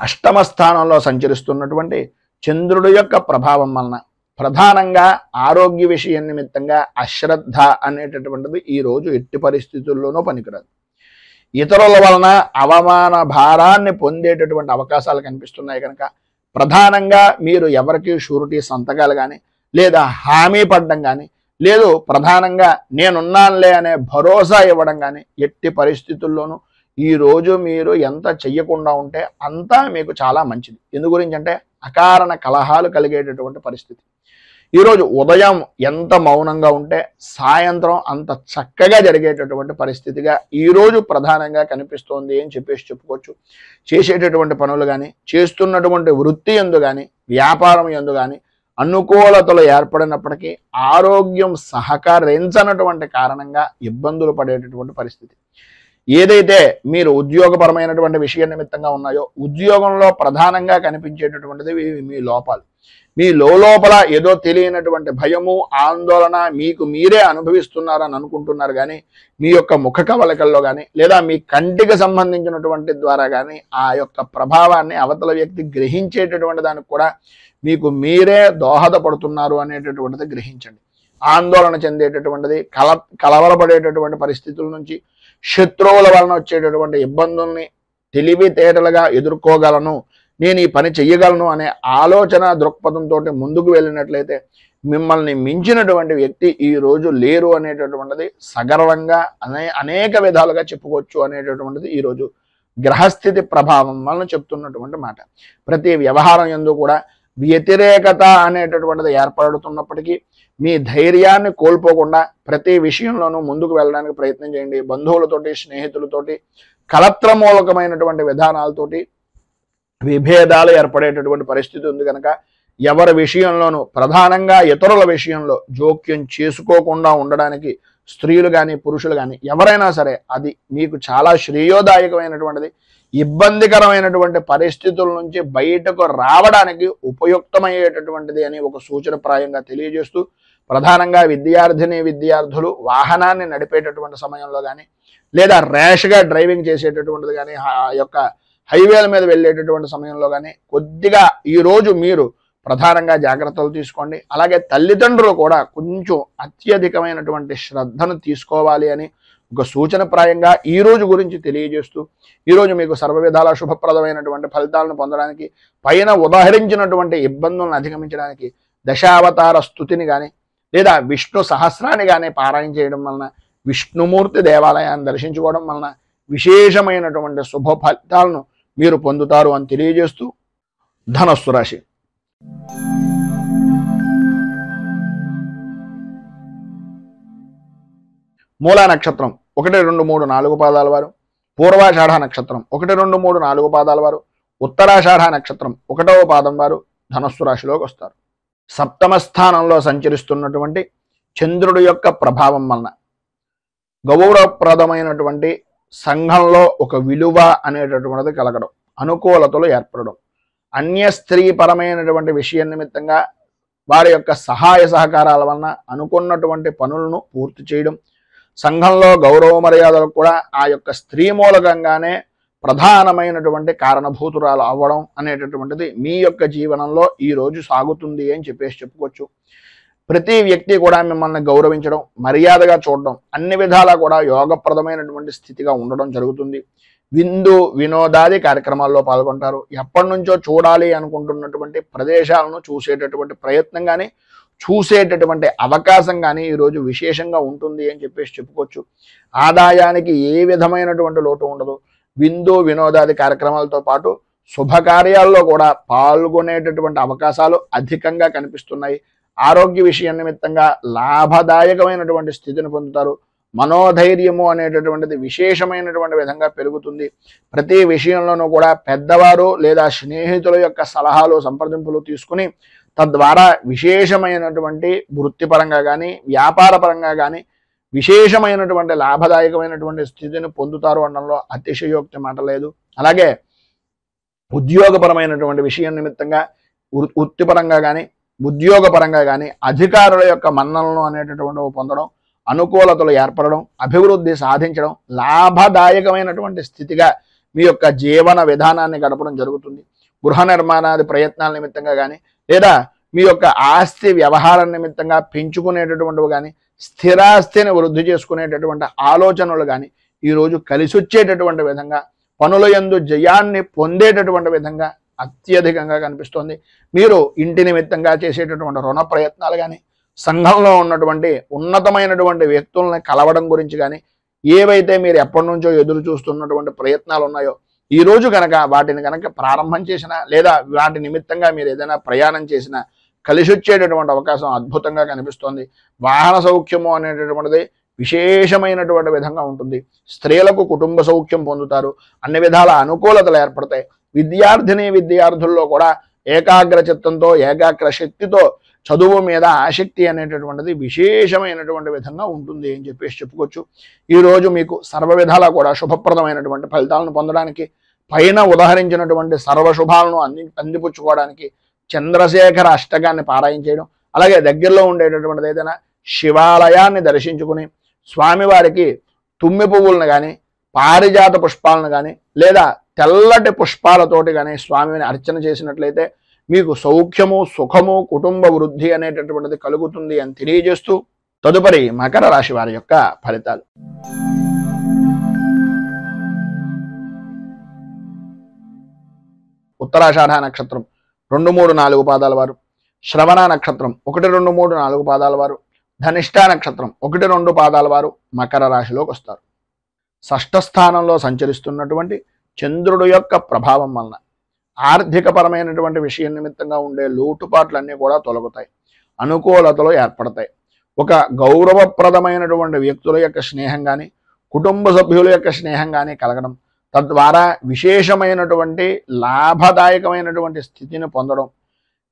Speaker 1: అష్టమ స్థానంలో సంచరిస్తున్నటువంటి చంద్రుడి యొక్క ప్రభావం వలన ప్రధానంగా ఆరోగ్య విషయం నిమిత్తంగా అశ్రద్ధ అనేటటువంటిది ఈరోజు ఎట్టి పరిస్థితుల్లోనూ పనికిరాదు. ఇతరుల వలన అవమాన భారాన్ని పొందేటటువంటి అవకాశాలు కనిపిస్తున్నాయి. కనుక ప్రధానంగా మీరు ఎవరికి షూరిటీ సంతకాలు కానీ లేదా హామీ పడడం కానీ, లేదు ప్రధానంగా నేనున్నానులే అనే భరోసా ఇవ్వడం కానీ ఎట్టి పరిస్థితుల్లోనూ ఈరోజు మీరు ఎంత చెయ్యకుండా ఉంటే అంతా మీకు చాలా మంచిది. ఎందు గురించి అంటే అకారణ కలహాలు కలిగేటటువంటి పరిస్థితి. ఈరోజు ఉదయం ఎంత మౌనంగా ఉంటే సాయంత్రం అంత చక్కగా జరిగేటటువంటి పరిస్థితిగా ఈరోజు ప్రధానంగా కనిపిస్తోంది అని చెప్పుకోవచ్చు. చేసేటటువంటి పనులు కానీ, చేస్తున్నటువంటి వృత్తి యందు కానీ, వ్యాపారం యందు కానీ అనుకూలతలు ఏర్పడినప్పటికీ ఆరోగ్యం సహకరించనటువంటి కారణంగా ఇబ్బందులు పడేటటువంటి పరిస్థితి. ఏదైతే మీరు ఉద్యోగపరమైనటువంటి విషయ నిమిత్తంగా ఉన్నాయో ఉద్యోగంలో ప్రధానంగా కనిపించేటటువంటిది మీ లోపాలు. మీ లోపల ఏదో తెలియనటువంటి భయము, ఆందోళన మీకు మీరే అనుభవిస్తున్నారని అనుకుంటున్నారు, కానీ మీ యొక్క ముఖ కవళికల్లో కానీ లేదా మీ కంటికి సంబంధించినటువంటి ద్వారా కానీ ఆ యొక్క ప్రభావాన్ని అవతల వ్యక్తి గ్రహించేటటువంటి దానికి కూడా మీకు మీరే దోహదపడుతున్నారు అనేటటువంటిది గ్రహించండి. ఆందోళన చెందేటటువంటిది, కలవరపడేటటువంటి పరిస్థితుల నుంచి, శత్రువుల వలన వచ్చేటటువంటి ఇబ్బందుల్ని తెలివితేటలుగా ఎదుర్కోగలను, నేను ఈ పని చెయ్యగలను అనే ఆలోచన దృక్పథంతో ముందుకు వెళ్ళినట్లయితే మిమ్మల్ని మించినటువంటి వ్యక్తి ఈ రోజు లేరు అనేటటువంటిది సగర్వంగా అనేక విధాలుగా చెప్పుకోవచ్చు అనేటటువంటిది ఈరోజు గ్రహస్థితి ప్రభావం వలన చెప్తున్నటువంటి మాట. ప్రతి వ్యవహారం యందు కూడా వ్యతిరేకత అనేటటువంటిది ఏర్పడుతున్నప్పటికీ మీ ధైర్యాన్ని కోల్పోకుండా ప్రతి విషయంలోనూ ముందుకు వెళ్ళడానికి ప్రయత్నం చేయండి. బంధువులతోటి, స్నేహితులతోటి కలత్రమూలకమైనటువంటి విధానాలతోటి విభేదాలు ఏర్పడేటటువంటి పరిస్థితి ఉంది. కనుక ఎవరి విషయంలోనూ ప్రధానంగా ఇతరుల విషయంలో జోక్యం చేసుకోకుండా ఉండడానికి స్త్రీలు కానీ పురుషులు కానీ ఎవరైనా సరే అది మీకు చాలా శ్రేయోదాయకమైనటువంటిది. ఇబ్బందికరమైనటువంటి పరిస్థితుల నుంచి బయటకు రావడానికి ఉపయుక్తమయ్యేటటువంటిది అని ఒక సూచనప్రాయంగా తెలియజేస్తూ ప్రధానంగా విద్యార్థులు వాహనాన్ని నడిపేటటువంటి సమయంలో కానీ, లేదా ర్యాష్గా డ్రైవింగ్ చేసేటటువంటిది కానీ, ఆ యొక్క హైవేల మీద వెళ్ళేటటువంటి సమయంలో కానీ కొద్దిగా ఈరోజు మీరు ప్రధానంగా జాగ్రత్తలు తీసుకోండి. అలాగే తల్లిదండ్రులు కూడా కొంచెం అత్యధికమైనటువంటి శ్రద్ధను తీసుకోవాలి అని ఒక సూచనప్రాయంగా ఈ రోజు గురించి తెలియజేస్తూ, ఈరోజు మీకు సర్వ విధాల శుభప్రదమైనటువంటి ఫలితాలను పొందడానికి, పైన ఉదాహరించినటువంటి ఇబ్బందులను అధిగమించడానికి దశావతార స్తుతిని కానీ, లేదా విష్ణు సహస్రాన్ని కానీ పారాయణ చేయడం వలన, విష్ణుమూర్తి దేవాలయాన్ని దర్శించుకోవడం వలన విశేషమైనటువంటి శుభ ఫలితాలను మీరు పొందుతారు అని తెలియజేస్తూ, ధనస్సు రాశి. మూలా నక్షత్రం 1, 2, 3, 4 పాదాల వారు, పూర్వాషాఢ నక్షత్రం 1, 2, 3, 4 పాదాల వారు, ఉత్తరాషాఢ నక్షత్రం 1వ పాదం వారు ధనస్సు రాశిలోకి వస్తారు. సప్తమ స్థానంలో సంచరిస్తున్నటువంటి చంద్రుడి యొక్క ప్రభావం వలన గౌరవప్రదమైనటువంటి సంఘంలో ఒక విలువ అనేటటువంటిది కలగడం, అనుకూలతలు ఏర్పడడం, అన్య స్త్రీపరమైనటువంటి విషయం నిమిత్తంగా వారి యొక్క సహాయ సహకారాల వలన అనుకున్నటువంటి పనులను పూర్తి చేయడం, సంఘంలో గౌరవ మర్యాదలకు కూడా ఆ యొక్క స్త్రీ మూలకంగానే ప్రధానమైనటువంటి కారణభూతురాలు అవ్వడం అనేటటువంటిది మీ యొక్క జీవనంలో ఈరోజు సాగుతుంది అని చెప్పుకోవచ్చు. ప్రతి వ్యక్తి కూడా మిమ్మల్ని గౌరవించడం, మర్యాదగా చూడడం, అన్ని విధాలా కూడా యోగప్రదమైనటువంటి స్థితిగా ఉండడం జరుగుతుంది. విందు వినోదాది కార్యక్రమాల్లో పాల్గొంటారు. ఎప్పటి నుంచో చూడాలి అనుకుంటున్నటువంటి ప్రదేశాలను చూసేటటువంటి ప్రయత్నం కానీ, చూసేటటువంటి అవకాశం కానీ ఈరోజు విశేషంగా ఉంటుంది అని చెప్పుకోవచ్చు. ఆదాయానికి ఏ విధమైనటువంటి లోటు ఉండదు. విందు వినోదాది కార్యక్రమాలతో పాటు శుభకార్యాల్లో కూడా పాల్గొనేటటువంటి అవకాశాలు అధికంగా కనిపిస్తున్నాయి. ఆరోగ్య విషయం నిమిత్తంగా లాభదాయకమైనటువంటి స్థితిని పొందుతారు. మనోధైర్యము అనేటటువంటిది విశేషమైనటువంటి విధంగా పెరుగుతుంది. ప్రతి విషయంలోనూ కూడా పెద్దవారు లేదా స్నేహితుల యొక్క సలహాలు సంప్రదింపులు తీసుకుని తద్వారా విశేషమైనటువంటి వృత్తిపరంగా కానీ, వ్యాపార పరంగా కానీ విశేషమైనటువంటి లాభదాయకమైనటువంటి స్థితిని పొందుతారు అనడంలో అతిశయోక్తి మాట లేదు. అలాగే ఉద్యోగపరమైనటువంటి విషయం నిమిత్తంగా వృత్తిపరంగా కానీ, ఉద్యోగపరంగా కానీ అధికారుల యొక్క మన్ననలను అనేటటువంటివి పొందడం, అనుకూలతలు ఏర్పడడం, అభివృద్ధి సాధించడం, లాభదాయకమైనటువంటి స్థితిగా మీ యొక్క జీవన విధానాన్ని గడపడం జరుగుతుంది. గృహ నిర్మాణాది ప్రయత్నాల నిమిత్తంగా కానీ, లేదా మీ యొక్క ఆస్తి వ్యవహారం నిమిత్తంగా పెంచుకునేటటువంటివి కానీ, స్థిరాస్తిని వృద్ధి చేసుకునేటటువంటి ఆలోచనలు కానీ ఈరోజు కలిసి వచ్చేటటువంటి విధంగా, పనుల యందు జయాన్ని పొందేటటువంటి విధంగా అత్యధికంగా కనిపిస్తోంది. మీరు ఇంటి నిమిత్తంగా చేసేటటువంటి రుణ ప్రయత్నాలు కానీ, సంఘంలో ఉన్నటువంటి ఉన్నతమైనటువంటి వ్యక్తుల్ని కలవడం గురించి కానీ, ఏవైతే మీరు ఎప్పటి నుంచో ఎదురు చూస్తున్నటువంటి ప్రయత్నాలు ఉన్నాయో ఈరోజు కనుక వాటిని కనుక ప్రారంభం చేసినా, లేదా వాటి నిమిత్తంగా మీరు ఏదైనా ప్రయాణం చేసినా కలిసి వచ్చేటటువంటి అవకాశం అద్భుతంగా కనిపిస్తోంది. వాహన సౌఖ్యము అనేటటువంటిది విశేషమైనటువంటి విధంగా ఉంటుంది. స్త్రీలకు కుటుంబ సౌఖ్యం పొందుతారు. అన్ని విధాల అనుకూలతలు ఏర్పడతాయి. విద్యార్థుల్లో కూడా ఏకాగ్ర చిత్తంతో, ఏకాగ్ర శక్తితో చదువు మీద ఆసక్తి అనేటటువంటిది విశేషమైనటువంటి విధంగా ఉంటుంది అని చెప్పుకోవచ్చు. ఈరోజు మీకు సర్వ విధాలా కూడా శుభప్రదమైనటువంటి ఫలితాలను పొందడానికి, పైన ఉదాహరించినటువంటి సర్వశుభాలను అందిపుచ్చుకోవడానికి చంద్రశేఖర అష్టకాన్ని పారాయణ చేయడం, అలాగే దగ్గరలో ఉండేటటువంటిది ఏదైనా శివాలయాన్ని దర్శించుకుని స్వామివారికి తుమ్మి పువ్వులను కానీ, పారిజాత పుష్పాలను కానీ, లేదా తెల్లటి పుష్పాలతోటి కానీ స్వామిని అర్చన చేసినట్లయితే మీకు సౌఖ్యము, సుఖము, కుటుంబ వృద్ధి అనేటటువంటిది కలుగుతుంది అని తెలియజేస్తూ, తదుపరి మకర రాశి వారి యొక్క ఫలితాలు. ఉత్తరాషాఢ నక్షత్రం 2, 3, 4 పాదాల వారు, శ్రవణ నక్షత్రం 1, 2, 3, 4 పాదాల వారు, ధనిష్ఠా నక్షత్రం 1, 2 పాదాల వారు మకర రాశిలోకి వస్తారు. షష్ఠ స్థానంలో సంచరిస్తున్నటువంటి చంద్రుడు యొక్క ప్రభావం వలన ఆర్థికపరమైనటువంటి విషయం నిమిత్తంగా ఉండే లోటుపాట్లన్నీ కూడా తొలగుతాయి. అనుకూలతలు ఏర్పడతాయి. ఒక గౌరవప్రదమైనటువంటి వ్యక్తుల యొక్క స్నేహం కానీ, కుటుంబ సభ్యుల యొక్క స్నేహం కానీ కలగడం, తద్వారా విశేషమైనటువంటి లాభదాయకమైనటువంటి స్థితిని పొందడం,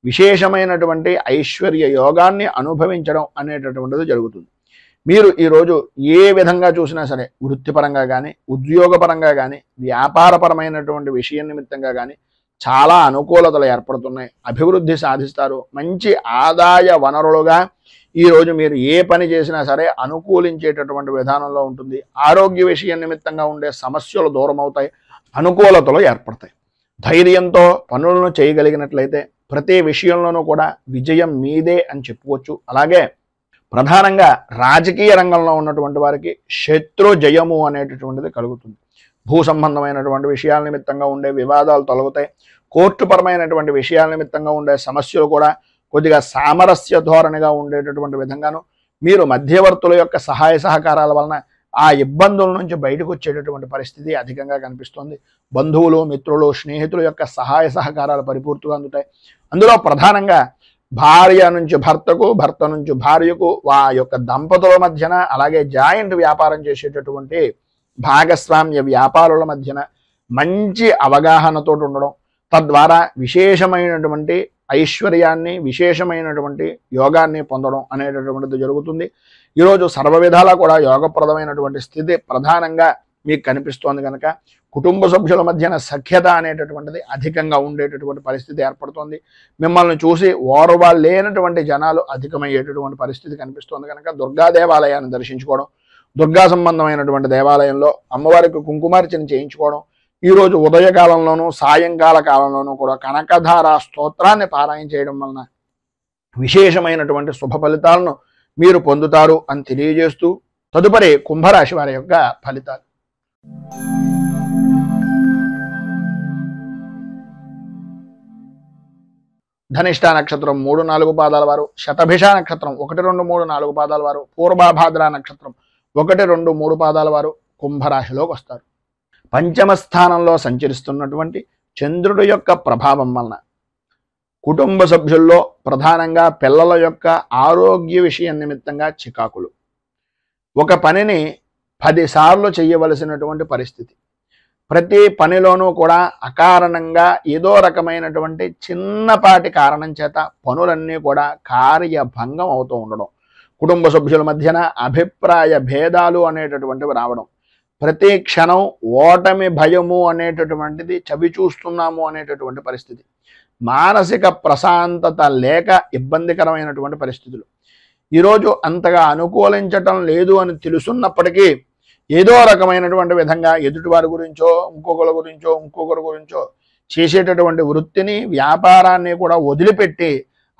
Speaker 1: విశేషమైనటువంటి ఐశ్వర్య యోగాన్ని అనుభవించడం అనేటటువంటిది జరుగుతుంది. మీరు ఈరోజు ఏ విధంగా చూసినా సరే, వృత్తిపరంగా కానీ, ఉద్యోగపరంగా కానీ, వ్యాపారపరమైనటువంటి విషయం నిమిత్తంగా కానీ చాలా అనుకూలతలు ఏర్పడుతున్నాయి. అభివృద్ధి సాధిస్తారు. మంచి ఆదాయ వనరులుగా ఈరోజు మీరు ఏ పని చేసినా సరే అనుకూలించేటటువంటి విధానంలో ఉంటుంది. ఆరోగ్య విషయం నిమిత్తంగా ఉండే సమస్యలు దూరం అవుతాయి, అనుకూలతలు ఏర్పడతాయి. ధైర్యంతో పనులను చేయగలిగినట్లయితే ప్రతి విషయంలోనూ కూడా విజయం మీదే అని చెప్పుకోవచ్చు. అలాగే ప్రధానంగా రాజకీయ రంగంలో ఉన్నటువంటి వారికి శత్రు జయము అనేటటువంటిది కలుగుతుంది. భూ సంబంధమైనటువంటి విషయాల నిమిత్తంగా ఉండే వివాదాలు తొలగుతాయి. కోర్టుపరమైనటువంటి విషయాల నిమిత్తంగా ఉండే సమస్యలు కూడా కొద్దిగా సామరస్య ధోరణిగా ఉండేటటువంటి విధంగాను మీరు మధ్యవర్తుల యొక్క సహాయ సహకారాల వలన ఆ ఇబ్బందుల నుంచి బయటకు వచ్చేటటువంటి పరిస్థితి అధికంగా కనిపిస్తుంది. బంధువులు, మిత్రులు, స్నేహితుల యొక్క సహాయ సహకారాలు పరిపూర్తిగా అందుతాయి. అందులో ప్రధానంగా భార్య నుంచి భర్తకు, భర్త నుంచి భార్యకు, ఆ యొక్క దంపతుల మధ్యన, అలాగే జాయింట్ వ్యాపారం చేసేటటువంటి భాగస్వామ్య వ్యాపారుల మధ్యన మంచి అవగాహనతో ఉండడం, తద్వారా విశేషమైనటువంటి ఐశ్వర్యాన్ని, విశేషమైనటువంటి యోగాన్ని పొందడం అనేటటువంటిది జరుగుతుంది. ఈరోజు సర్వ విధాలా కూడా యోగప్రదమైనటువంటి స్థితి ప్రధానంగా మీకు కనిపిస్తోంది కనుక కుటుంబ సభ్యుల మధ్యన సఖ్యత అనేటటువంటిది అధికంగా ఉండేటటువంటి పరిస్థితి ఏర్పడుతోంది. మిమ్మల్ని చూసి ఓర్వ లేనటువంటి జనాలు అధికమయ్యేటటువంటి పరిస్థితి కనిపిస్తోంది కనుక దుర్గా దేవాలయాన్ని దర్శించుకోవడం, దుర్గా సంబంధమైనటువంటి దేవాలయంలో అమ్మవారికి కుంకుమార్చన చేయించుకోవడం, ఈరోజు ఉదయకాలంలోనూ సాయంకాల కాలంలోనూ కూడా కనకధార స్తోత్రాన్ని పారాయణ చేయడం వలన విశేషమైనటువంటి శుభ ఫలితాలను మీరు పొందుతారు అని తెలియజేస్తూ తదుపరి కుంభరాశి వారి యొక్క ఫలితాలు. ధనిష్ట నక్షత్రం 3-4 పాదాల వారు, శతభిష నక్షత్రం 1, 2, 3, 4 పాదాల వారు, పూర్వభాద్ర నక్షత్రం 1, 2, 3 పాదాల వారు కుంభరాశిలోకి వస్తారు. పంచమ స్థానంలో సంచరిస్తున్నటువంటి చంద్రుడి యొక్క ప్రభావం వలన కుటుంబ సభ్యుల్లో ప్రధానంగా పిల్లల యొక్క ఆరోగ్య విషయం నిమిత్తంగా చికాకులు, ఒక పనిని 10 సార్లు చేయవలసినటువంటి పరిస్థితి, ప్రతి పనిలోనూ కూడా అకారణంగా ఏదో రకమైనటువంటి చిన్నపాటి కారణం చేత పనులన్నీ కూడా కార్యభంగం అవుతూ ఉండడం, కుటుంబ సభ్యుల మధ్యన అభిప్రాయ భేదాలు అనేటటువంటివి రావడం, ప్రతి క్షణం ఓటమి భయము అనేటటువంటిది చవి చూస్తున్నాము అనేటటువంటి పరిస్థితి, మానసిక ప్రశాంతత లేక ఇబ్బందికరమైనటువంటి పరిస్థితులు. ఈరోజు అంతగా అనుకూలించటం లేదు అని తెలుసున్నప్పటికీ ఏదో రకమైనటువంటి విధంగా ఎదుటివారి గురించో ఇంకొకరి గురించో చేసేటటువంటి వృత్తిని, వ్యాపారాన్ని కూడా వదిలిపెట్టి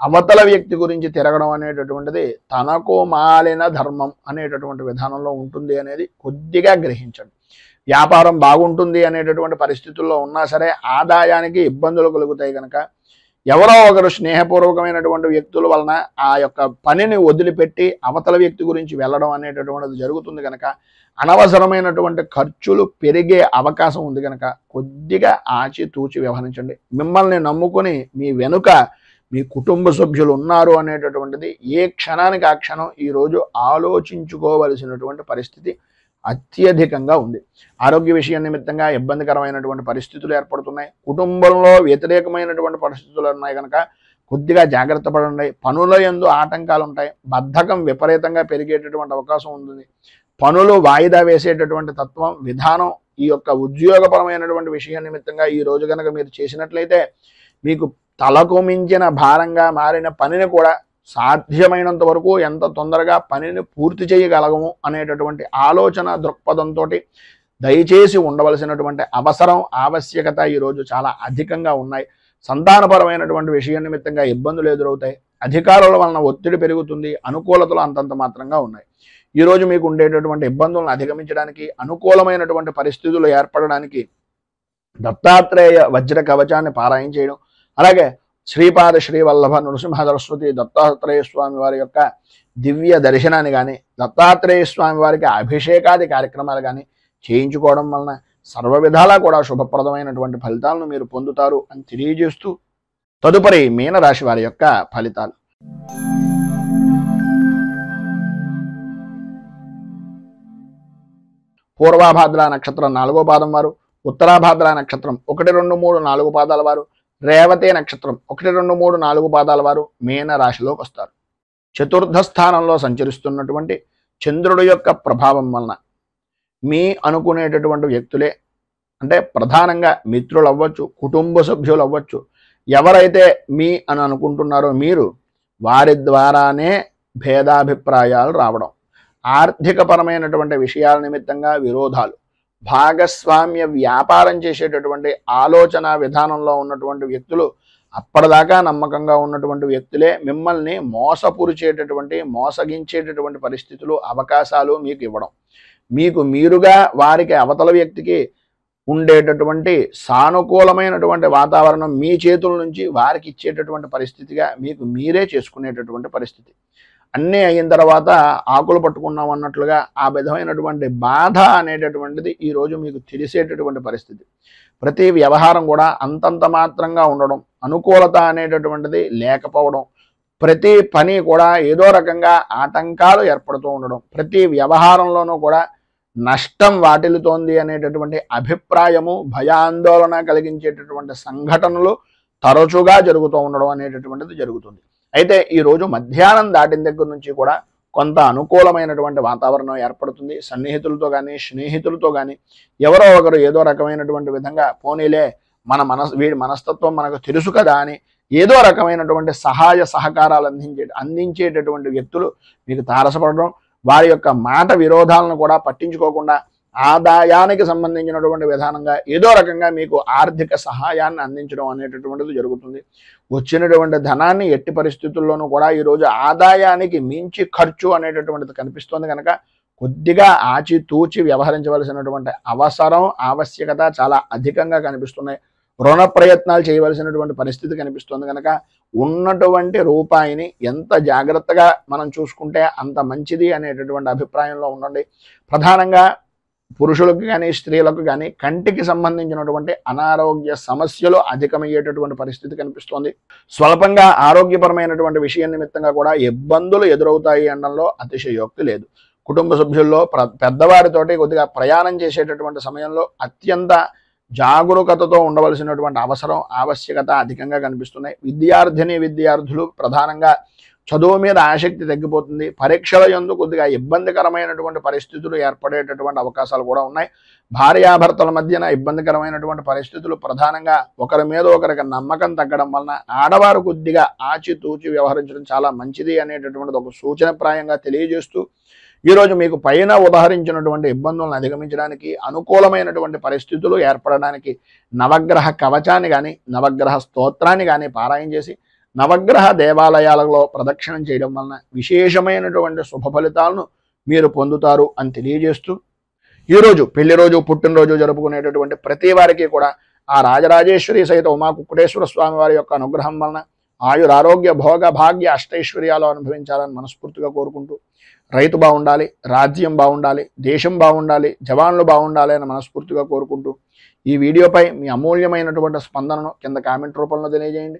Speaker 1: అవతల వ్యక్తి గురించి తిరగడం అనేటటువంటిది తనకు మాలిన ధర్మం అనేటటువంటి విధానంలో ఉంటుంది అనేది కొద్దిగా గ్రహించండి. వ్యాపారం బాగుంటుంది అనేటటువంటి పరిస్థితుల్లో ఉన్నా సరే ఆదాయానికి ఇబ్బందులు కలుగుతాయి కనుక ఎవరో ఒకరు స్నేహపూర్వకమైనటువంటి వ్యక్తుల వలన ఆ యొక్క పనిని వదిలిపెట్టి అవతల వ్యక్తి గురించి వెళ్ళడం అనేటటువంటిది జరుగుతుంది కనుక అనవసరమైనటువంటి ఖర్చులు పెరిగే అవకాశం ఉంది కనుక కొద్దిగా ఆచితూచి వ్యవహరించండి. మిమ్మల్ని నమ్ముకుని మీ వెనుక మీ కుటుంబ సభ్యులు ఉన్నారు అనేటటువంటిది ఏ క్షణానికి ఆ క్షణం ఈరోజు ఆలోచించుకోవలసినటువంటి పరిస్థితి అత్యధికంగా ఉంది. ఆరోగ్య విషయం నిమిత్తంగా ఇబ్బందికరమైనటువంటి పరిస్థితులు ఏర్పడుతున్నాయి. కుటుంబంలో వ్యతిరేకమైనటువంటి పరిస్థితులు ఉన్నాయి కనుక కొద్దిగా జాగ్రత్త పడండి. పనుల యందు ఆటంకాలు ఉంటాయి. బద్ధకం విపరీతంగా పెరిగేటటువంటి అవకాశం ఉంటుంది. పనులు వాయిదా వేసేటటువంటి తత్వం, విధానం ఈ యొక్క ఉద్యోగపరమైనటువంటి విషయం నిమిత్తంగా ఈ రోజు కనుక మీరు చేసినట్లయితే మీకు తలకు మించిన భారంగా మారిన పనిని కూడా సాధ్యమైనంత వరకు ఎంత తొందరగా పనిని పూర్తి చేయగలగము అనేటటువంటి ఆలోచన దృక్పథంతో దయచేసి ఉండవలసినటువంటి అవసరం, ఆవశ్యకత ఈరోజు చాలా అధికంగా ఉన్నాయి. సంతానపరమైనటువంటి విషయం నిమిత్తంగా ఇబ్బందులు ఎదురవుతాయి. అధికారుల వలన ఒత్తిడి పెరుగుతుంది. అనుకూలతలు అంతంత మాత్రంగా ఉన్నాయి. ఈరోజు మీకు ఉండేటటువంటి ఇబ్బందులను అధిగమించడానికి, అనుకూలమైనటువంటి పరిస్థితులు ఏర్పడడానికి దత్తాత్రేయ వజ్ర కవచాన్ని పారాయణ చేయడం, అలాగే శ్రీపాద శ్రీవల్లభ నృసింహ సరస్వతి దత్తాత్రేయ స్వామి వారి యొక్క దివ్య దర్శనాన్ని కానీ, దత్తాత్రేయ స్వామి వారికి అభిషేకాది కార్యక్రమాలు కానీ చేయించుకోవడం వలన సర్వ విధాలా కూడా శుభప్రదమైనటువంటి ఫలితాలను మీరు పొందుతారు అని తెలియజేస్తూ తదుపరి మీనరాశి వారి యొక్క ఫలితాలు. పూర్వభాద్ర నక్షత్రం 4వ పాదం వారు, ఉత్తరాభాద్ర నక్షత్రం 1, 2, 3, 4 పాదాల వారు, రేవతే నక్షత్రం 1, 2, 3, 4 పాదాల వారు మీన రాశిలోకి వస్తారు. చతుర్థ స్థానంలో సంచరిస్తున్నటువంటి చంద్రుడి యొక్క ప్రభావం వలన మీ అనుకునేటటువంటి వ్యక్తులే, అంటే ప్రధానంగా మిత్రులు అవ్వచ్చు, కుటుంబ సభ్యులు అవ్వచ్చు, ఎవరైతే మీ అని అనుకుంటున్నారో మీరు వారి ద్వారానే భేదాభిప్రాయాలు రావడం, ఆర్థికపరమైనటువంటి విషయాల నిమిత్తంగా విరోధాలు, భాగస్వామ్య వ్యాపారం చేసేటటువంటి ఆలోచన విధానంలో ఉన్నటువంటి వ్యక్తులు, అప్పటిదాకా నమ్మకంగా ఉన్నటువంటి వ్యక్తులే మిమ్మల్ని మోసగించేటటువంటి పరిస్థితులు, అవకాశాలు మీకు ఇవ్వడం, మీకు మీరుగా వారికి అవతల వ్యక్తికి ఉండేటటువంటి సానుకూలమైనటువంటి వాతావరణం మీ చేతుల నుంచి వారికి ఇచ్చేటటువంటి పరిస్థితిగా మీకు మీరే చేసుకునేటటువంటి పరిస్థితి. అన్నీ అయిన తర్వాత ఆకులు పట్టుకున్నాం అన్నట్లుగా ఆ విధమైనటువంటి బాధ అనేటటువంటిది ఈరోజు మీకు తెలిసేటటువంటి పరిస్థితి. ప్రతి వ్యవహారం కూడా అంతంత మాత్రంగా ఉండడం, అనుకూలత అనేటటువంటిది లేకపోవడం, ప్రతి పని కూడా ఏదో రకంగా ఆటంకాలు ఏర్పడుతూ ఉండడం, ప్రతి వ్యవహారంలోనూ కూడా నష్టం వాటిల్లుతోంది అనేటటువంటి అభిప్రాయము, భయాందోళన కలిగించేటటువంటి సంఘటనలు తరచుగా జరుగుతూ ఉండడం అనేటటువంటిది జరుగుతుంది. అయితే ఈరోజు మధ్యాహ్నం దాటిన దగ్గర నుంచి కూడా కొంత అనుకూలమైనటువంటి వాతావరణం ఏర్పడుతుంది. సన్నిహితులతో కానీ స్నేహితులతో కానీ ఎవరో ఒకరు ఏదో రకమైనటువంటి విధంగా పోనీలే వీడి మనస్తత్వం మనకు తెలుసు కదా అని ఏదో రకమైనటువంటి సహాయ సహకారాలు అందించేటటువంటి వ్యక్తులు మీకు తారసపడడం, వారి యొక్క మాట విరోధాలను కూడా పట్టించుకోకుండా ఆదాయానికి సంబంధించినటువంటి విధానంగా ఏదో రకంగా మీకు ఆర్థిక సహాయాన్ని అందించడం అనేటటువంటిది జరుగుతుంది. వచ్చినటువంటి ధనాన్ని ఎట్టి పరిస్థితుల్లోనూ కూడా ఈరోజు ఆదాయానికి మించి ఖర్చు అనేటటువంటిది కనిపిస్తుంది కనుక కొద్దిగా ఆచితూచి వ్యవహరించవలసినటువంటి అవసరం, ఆవశ్యకత చాలా అధికంగా కనిపిస్తున్నాయి. రుణ ప్రయత్నాలు చేయవలసినటువంటి పరిస్థితి కనిపిస్తుంది కనుక ఉన్నటువంటి రూపాయిని ఎంత జాగ్రత్తగా మనం చూసుకుంటే అంత మంచిది అనేటటువంటి అభిప్రాయంలో ఉండండి. ప్రధానంగా పురుషులకు కానీ స్త్రీలకు కానీ కంటికి సంబంధించినటువంటి అనారోగ్య సమస్యలు అధికమయ్యేటటువంటి పరిస్థితి కనిపిస్తోంది. స్వల్పంగా ఆరోగ్యపరమైనటువంటి విషయం నిమిత్తంగా కూడా ఇబ్బందులు ఎదురవుతాయి అనడంలో అతిశయోక్తి లేదు. కుటుంబ సభ్యుల్లో పెద్దవారితోటి కొద్దిగా ప్రయాణం చేసేటటువంటి సమయంలో అత్యంత జాగరూకతతో ఉండవలసినటువంటి అవసరం, ఆవశ్యకత అధికంగా కనిపిస్తున్నాయి. విద్యార్థులు ప్రధానంగా చదువు మీద ఆసక్తి తగ్గిపోతుంది. పరీక్షల యందు కొద్దిగా ఇబ్బందికరమైనటువంటి పరిస్థితులు ఏర్పడేటటువంటి అవకాశాలు కూడా ఉన్నాయి. భార్యాభర్తల మధ్యన ఇబ్బందికరమైనటువంటి పరిస్థితులు, ప్రధానంగా ఒకరి మీద ఒకరికి నమ్మకం తగ్గడం వలన ఆడవారు కొద్దిగా ఆచితూచి వ్యవహరించడం చాలా మంచిది అనేటటువంటిది ఒక సూచనప్రాయంగా తెలియజేస్తూ ఈరోజు మీకు పైన ఉదాహరించినటువంటి ఇబ్బందులను అధిగమించడానికి, అనుకూలమైనటువంటి పరిస్థితులు ఏర్పడడానికి నవగ్రహ కవచాన్ని కానీ నవగ్రహ స్తోత్రాన్ని కానీ పారాయణ చేసి నవగ్రహ దేవాలయాలలో ప్రదక్షిణం చేయడం వలన విశేషమైనటువంటి శుభ ఫలితాలను మీరు పొందుతారు అని తెలియజేస్తూ, ఈరోజు పెళ్లి రోజు, పుట్టినరోజు జరుపుకునేటటువంటి ప్రతి వారికి కూడా ఆ రాజరాజేశ్వరి సహిత ఉమా కుక్కుటేశ్వర స్వామి వారి యొక్క అనుగ్రహం వలన ఆయురారోగ్య భోగ భాగ్య అష్టైశ్వర్యాలు అనుభవించాలని మనస్ఫూర్తిగా కోరుకుంటూ, రైతు బాగుండాలి, రాజ్యం బాగుండాలి, దేశం బాగుండాలి, జవాన్లు బాగుండాలి అని మనస్ఫూర్తిగా కోరుకుంటూ ఈ వీడియోపై మీ అమూల్యమైనటువంటి స్పందనను కింద కామెంట్ రూపంలో తెలియజేయండి.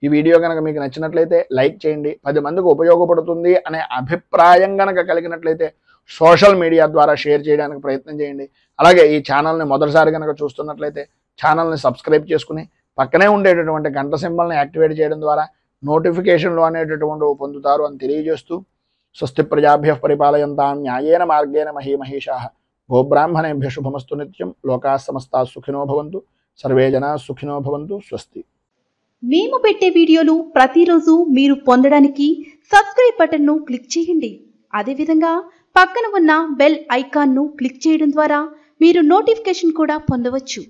Speaker 1: ఈ వీడియో కనుక మీకు నచ్చినట్లయితే లైక్ చేయండి. 10 మందికి ఉపయోగపడుతుంది అనే అభిప్రాయం కనుక కలిగినట్లయితే సోషల్ మీడియా ద్వారా షేర్ చేయడానికి ప్రయత్నం చేయండి. అలాగే ఈ ఛానల్ని మొదటిసారి కనుక చూస్తున్నట్లయితే ఛానల్ని సబ్స్క్రైబ్ చేసుకుని పక్కనే ఉండేటటువంటి గంట సింబల్ని యాక్టివేట్ చేయడం ద్వారా నోటిఫికేషన్లు అనేటటువంటివి పొందుతారు అని తెలియజేస్తూ, స్వస్తి ప్రజాభ్యః పరిపాలయంతాం న్యాయేన మార్గేణ మహీమహీషాః గోబ్రాహ్మణేభ్య శుభమస్తు నిత్యం. లోకాః సమస్తాః సుఖినో భవంతు. సర్వే జనాః సుఖినో భవంతు. స్వస్తి.
Speaker 2: మేము పెట్టే వీడియోలు ప్రతిరోజు మీరు పొందడానికి సబ్స్క్రైబ్ బటన్ను క్లిక్ చేయండి. అదేవిధంగా పక్కన ఉన్న బెల్ ఐకాన్ను క్లిక్ చేయడం ద్వారా మీరు నోటిఫికేషన్ కూడా పొందవచ్చు.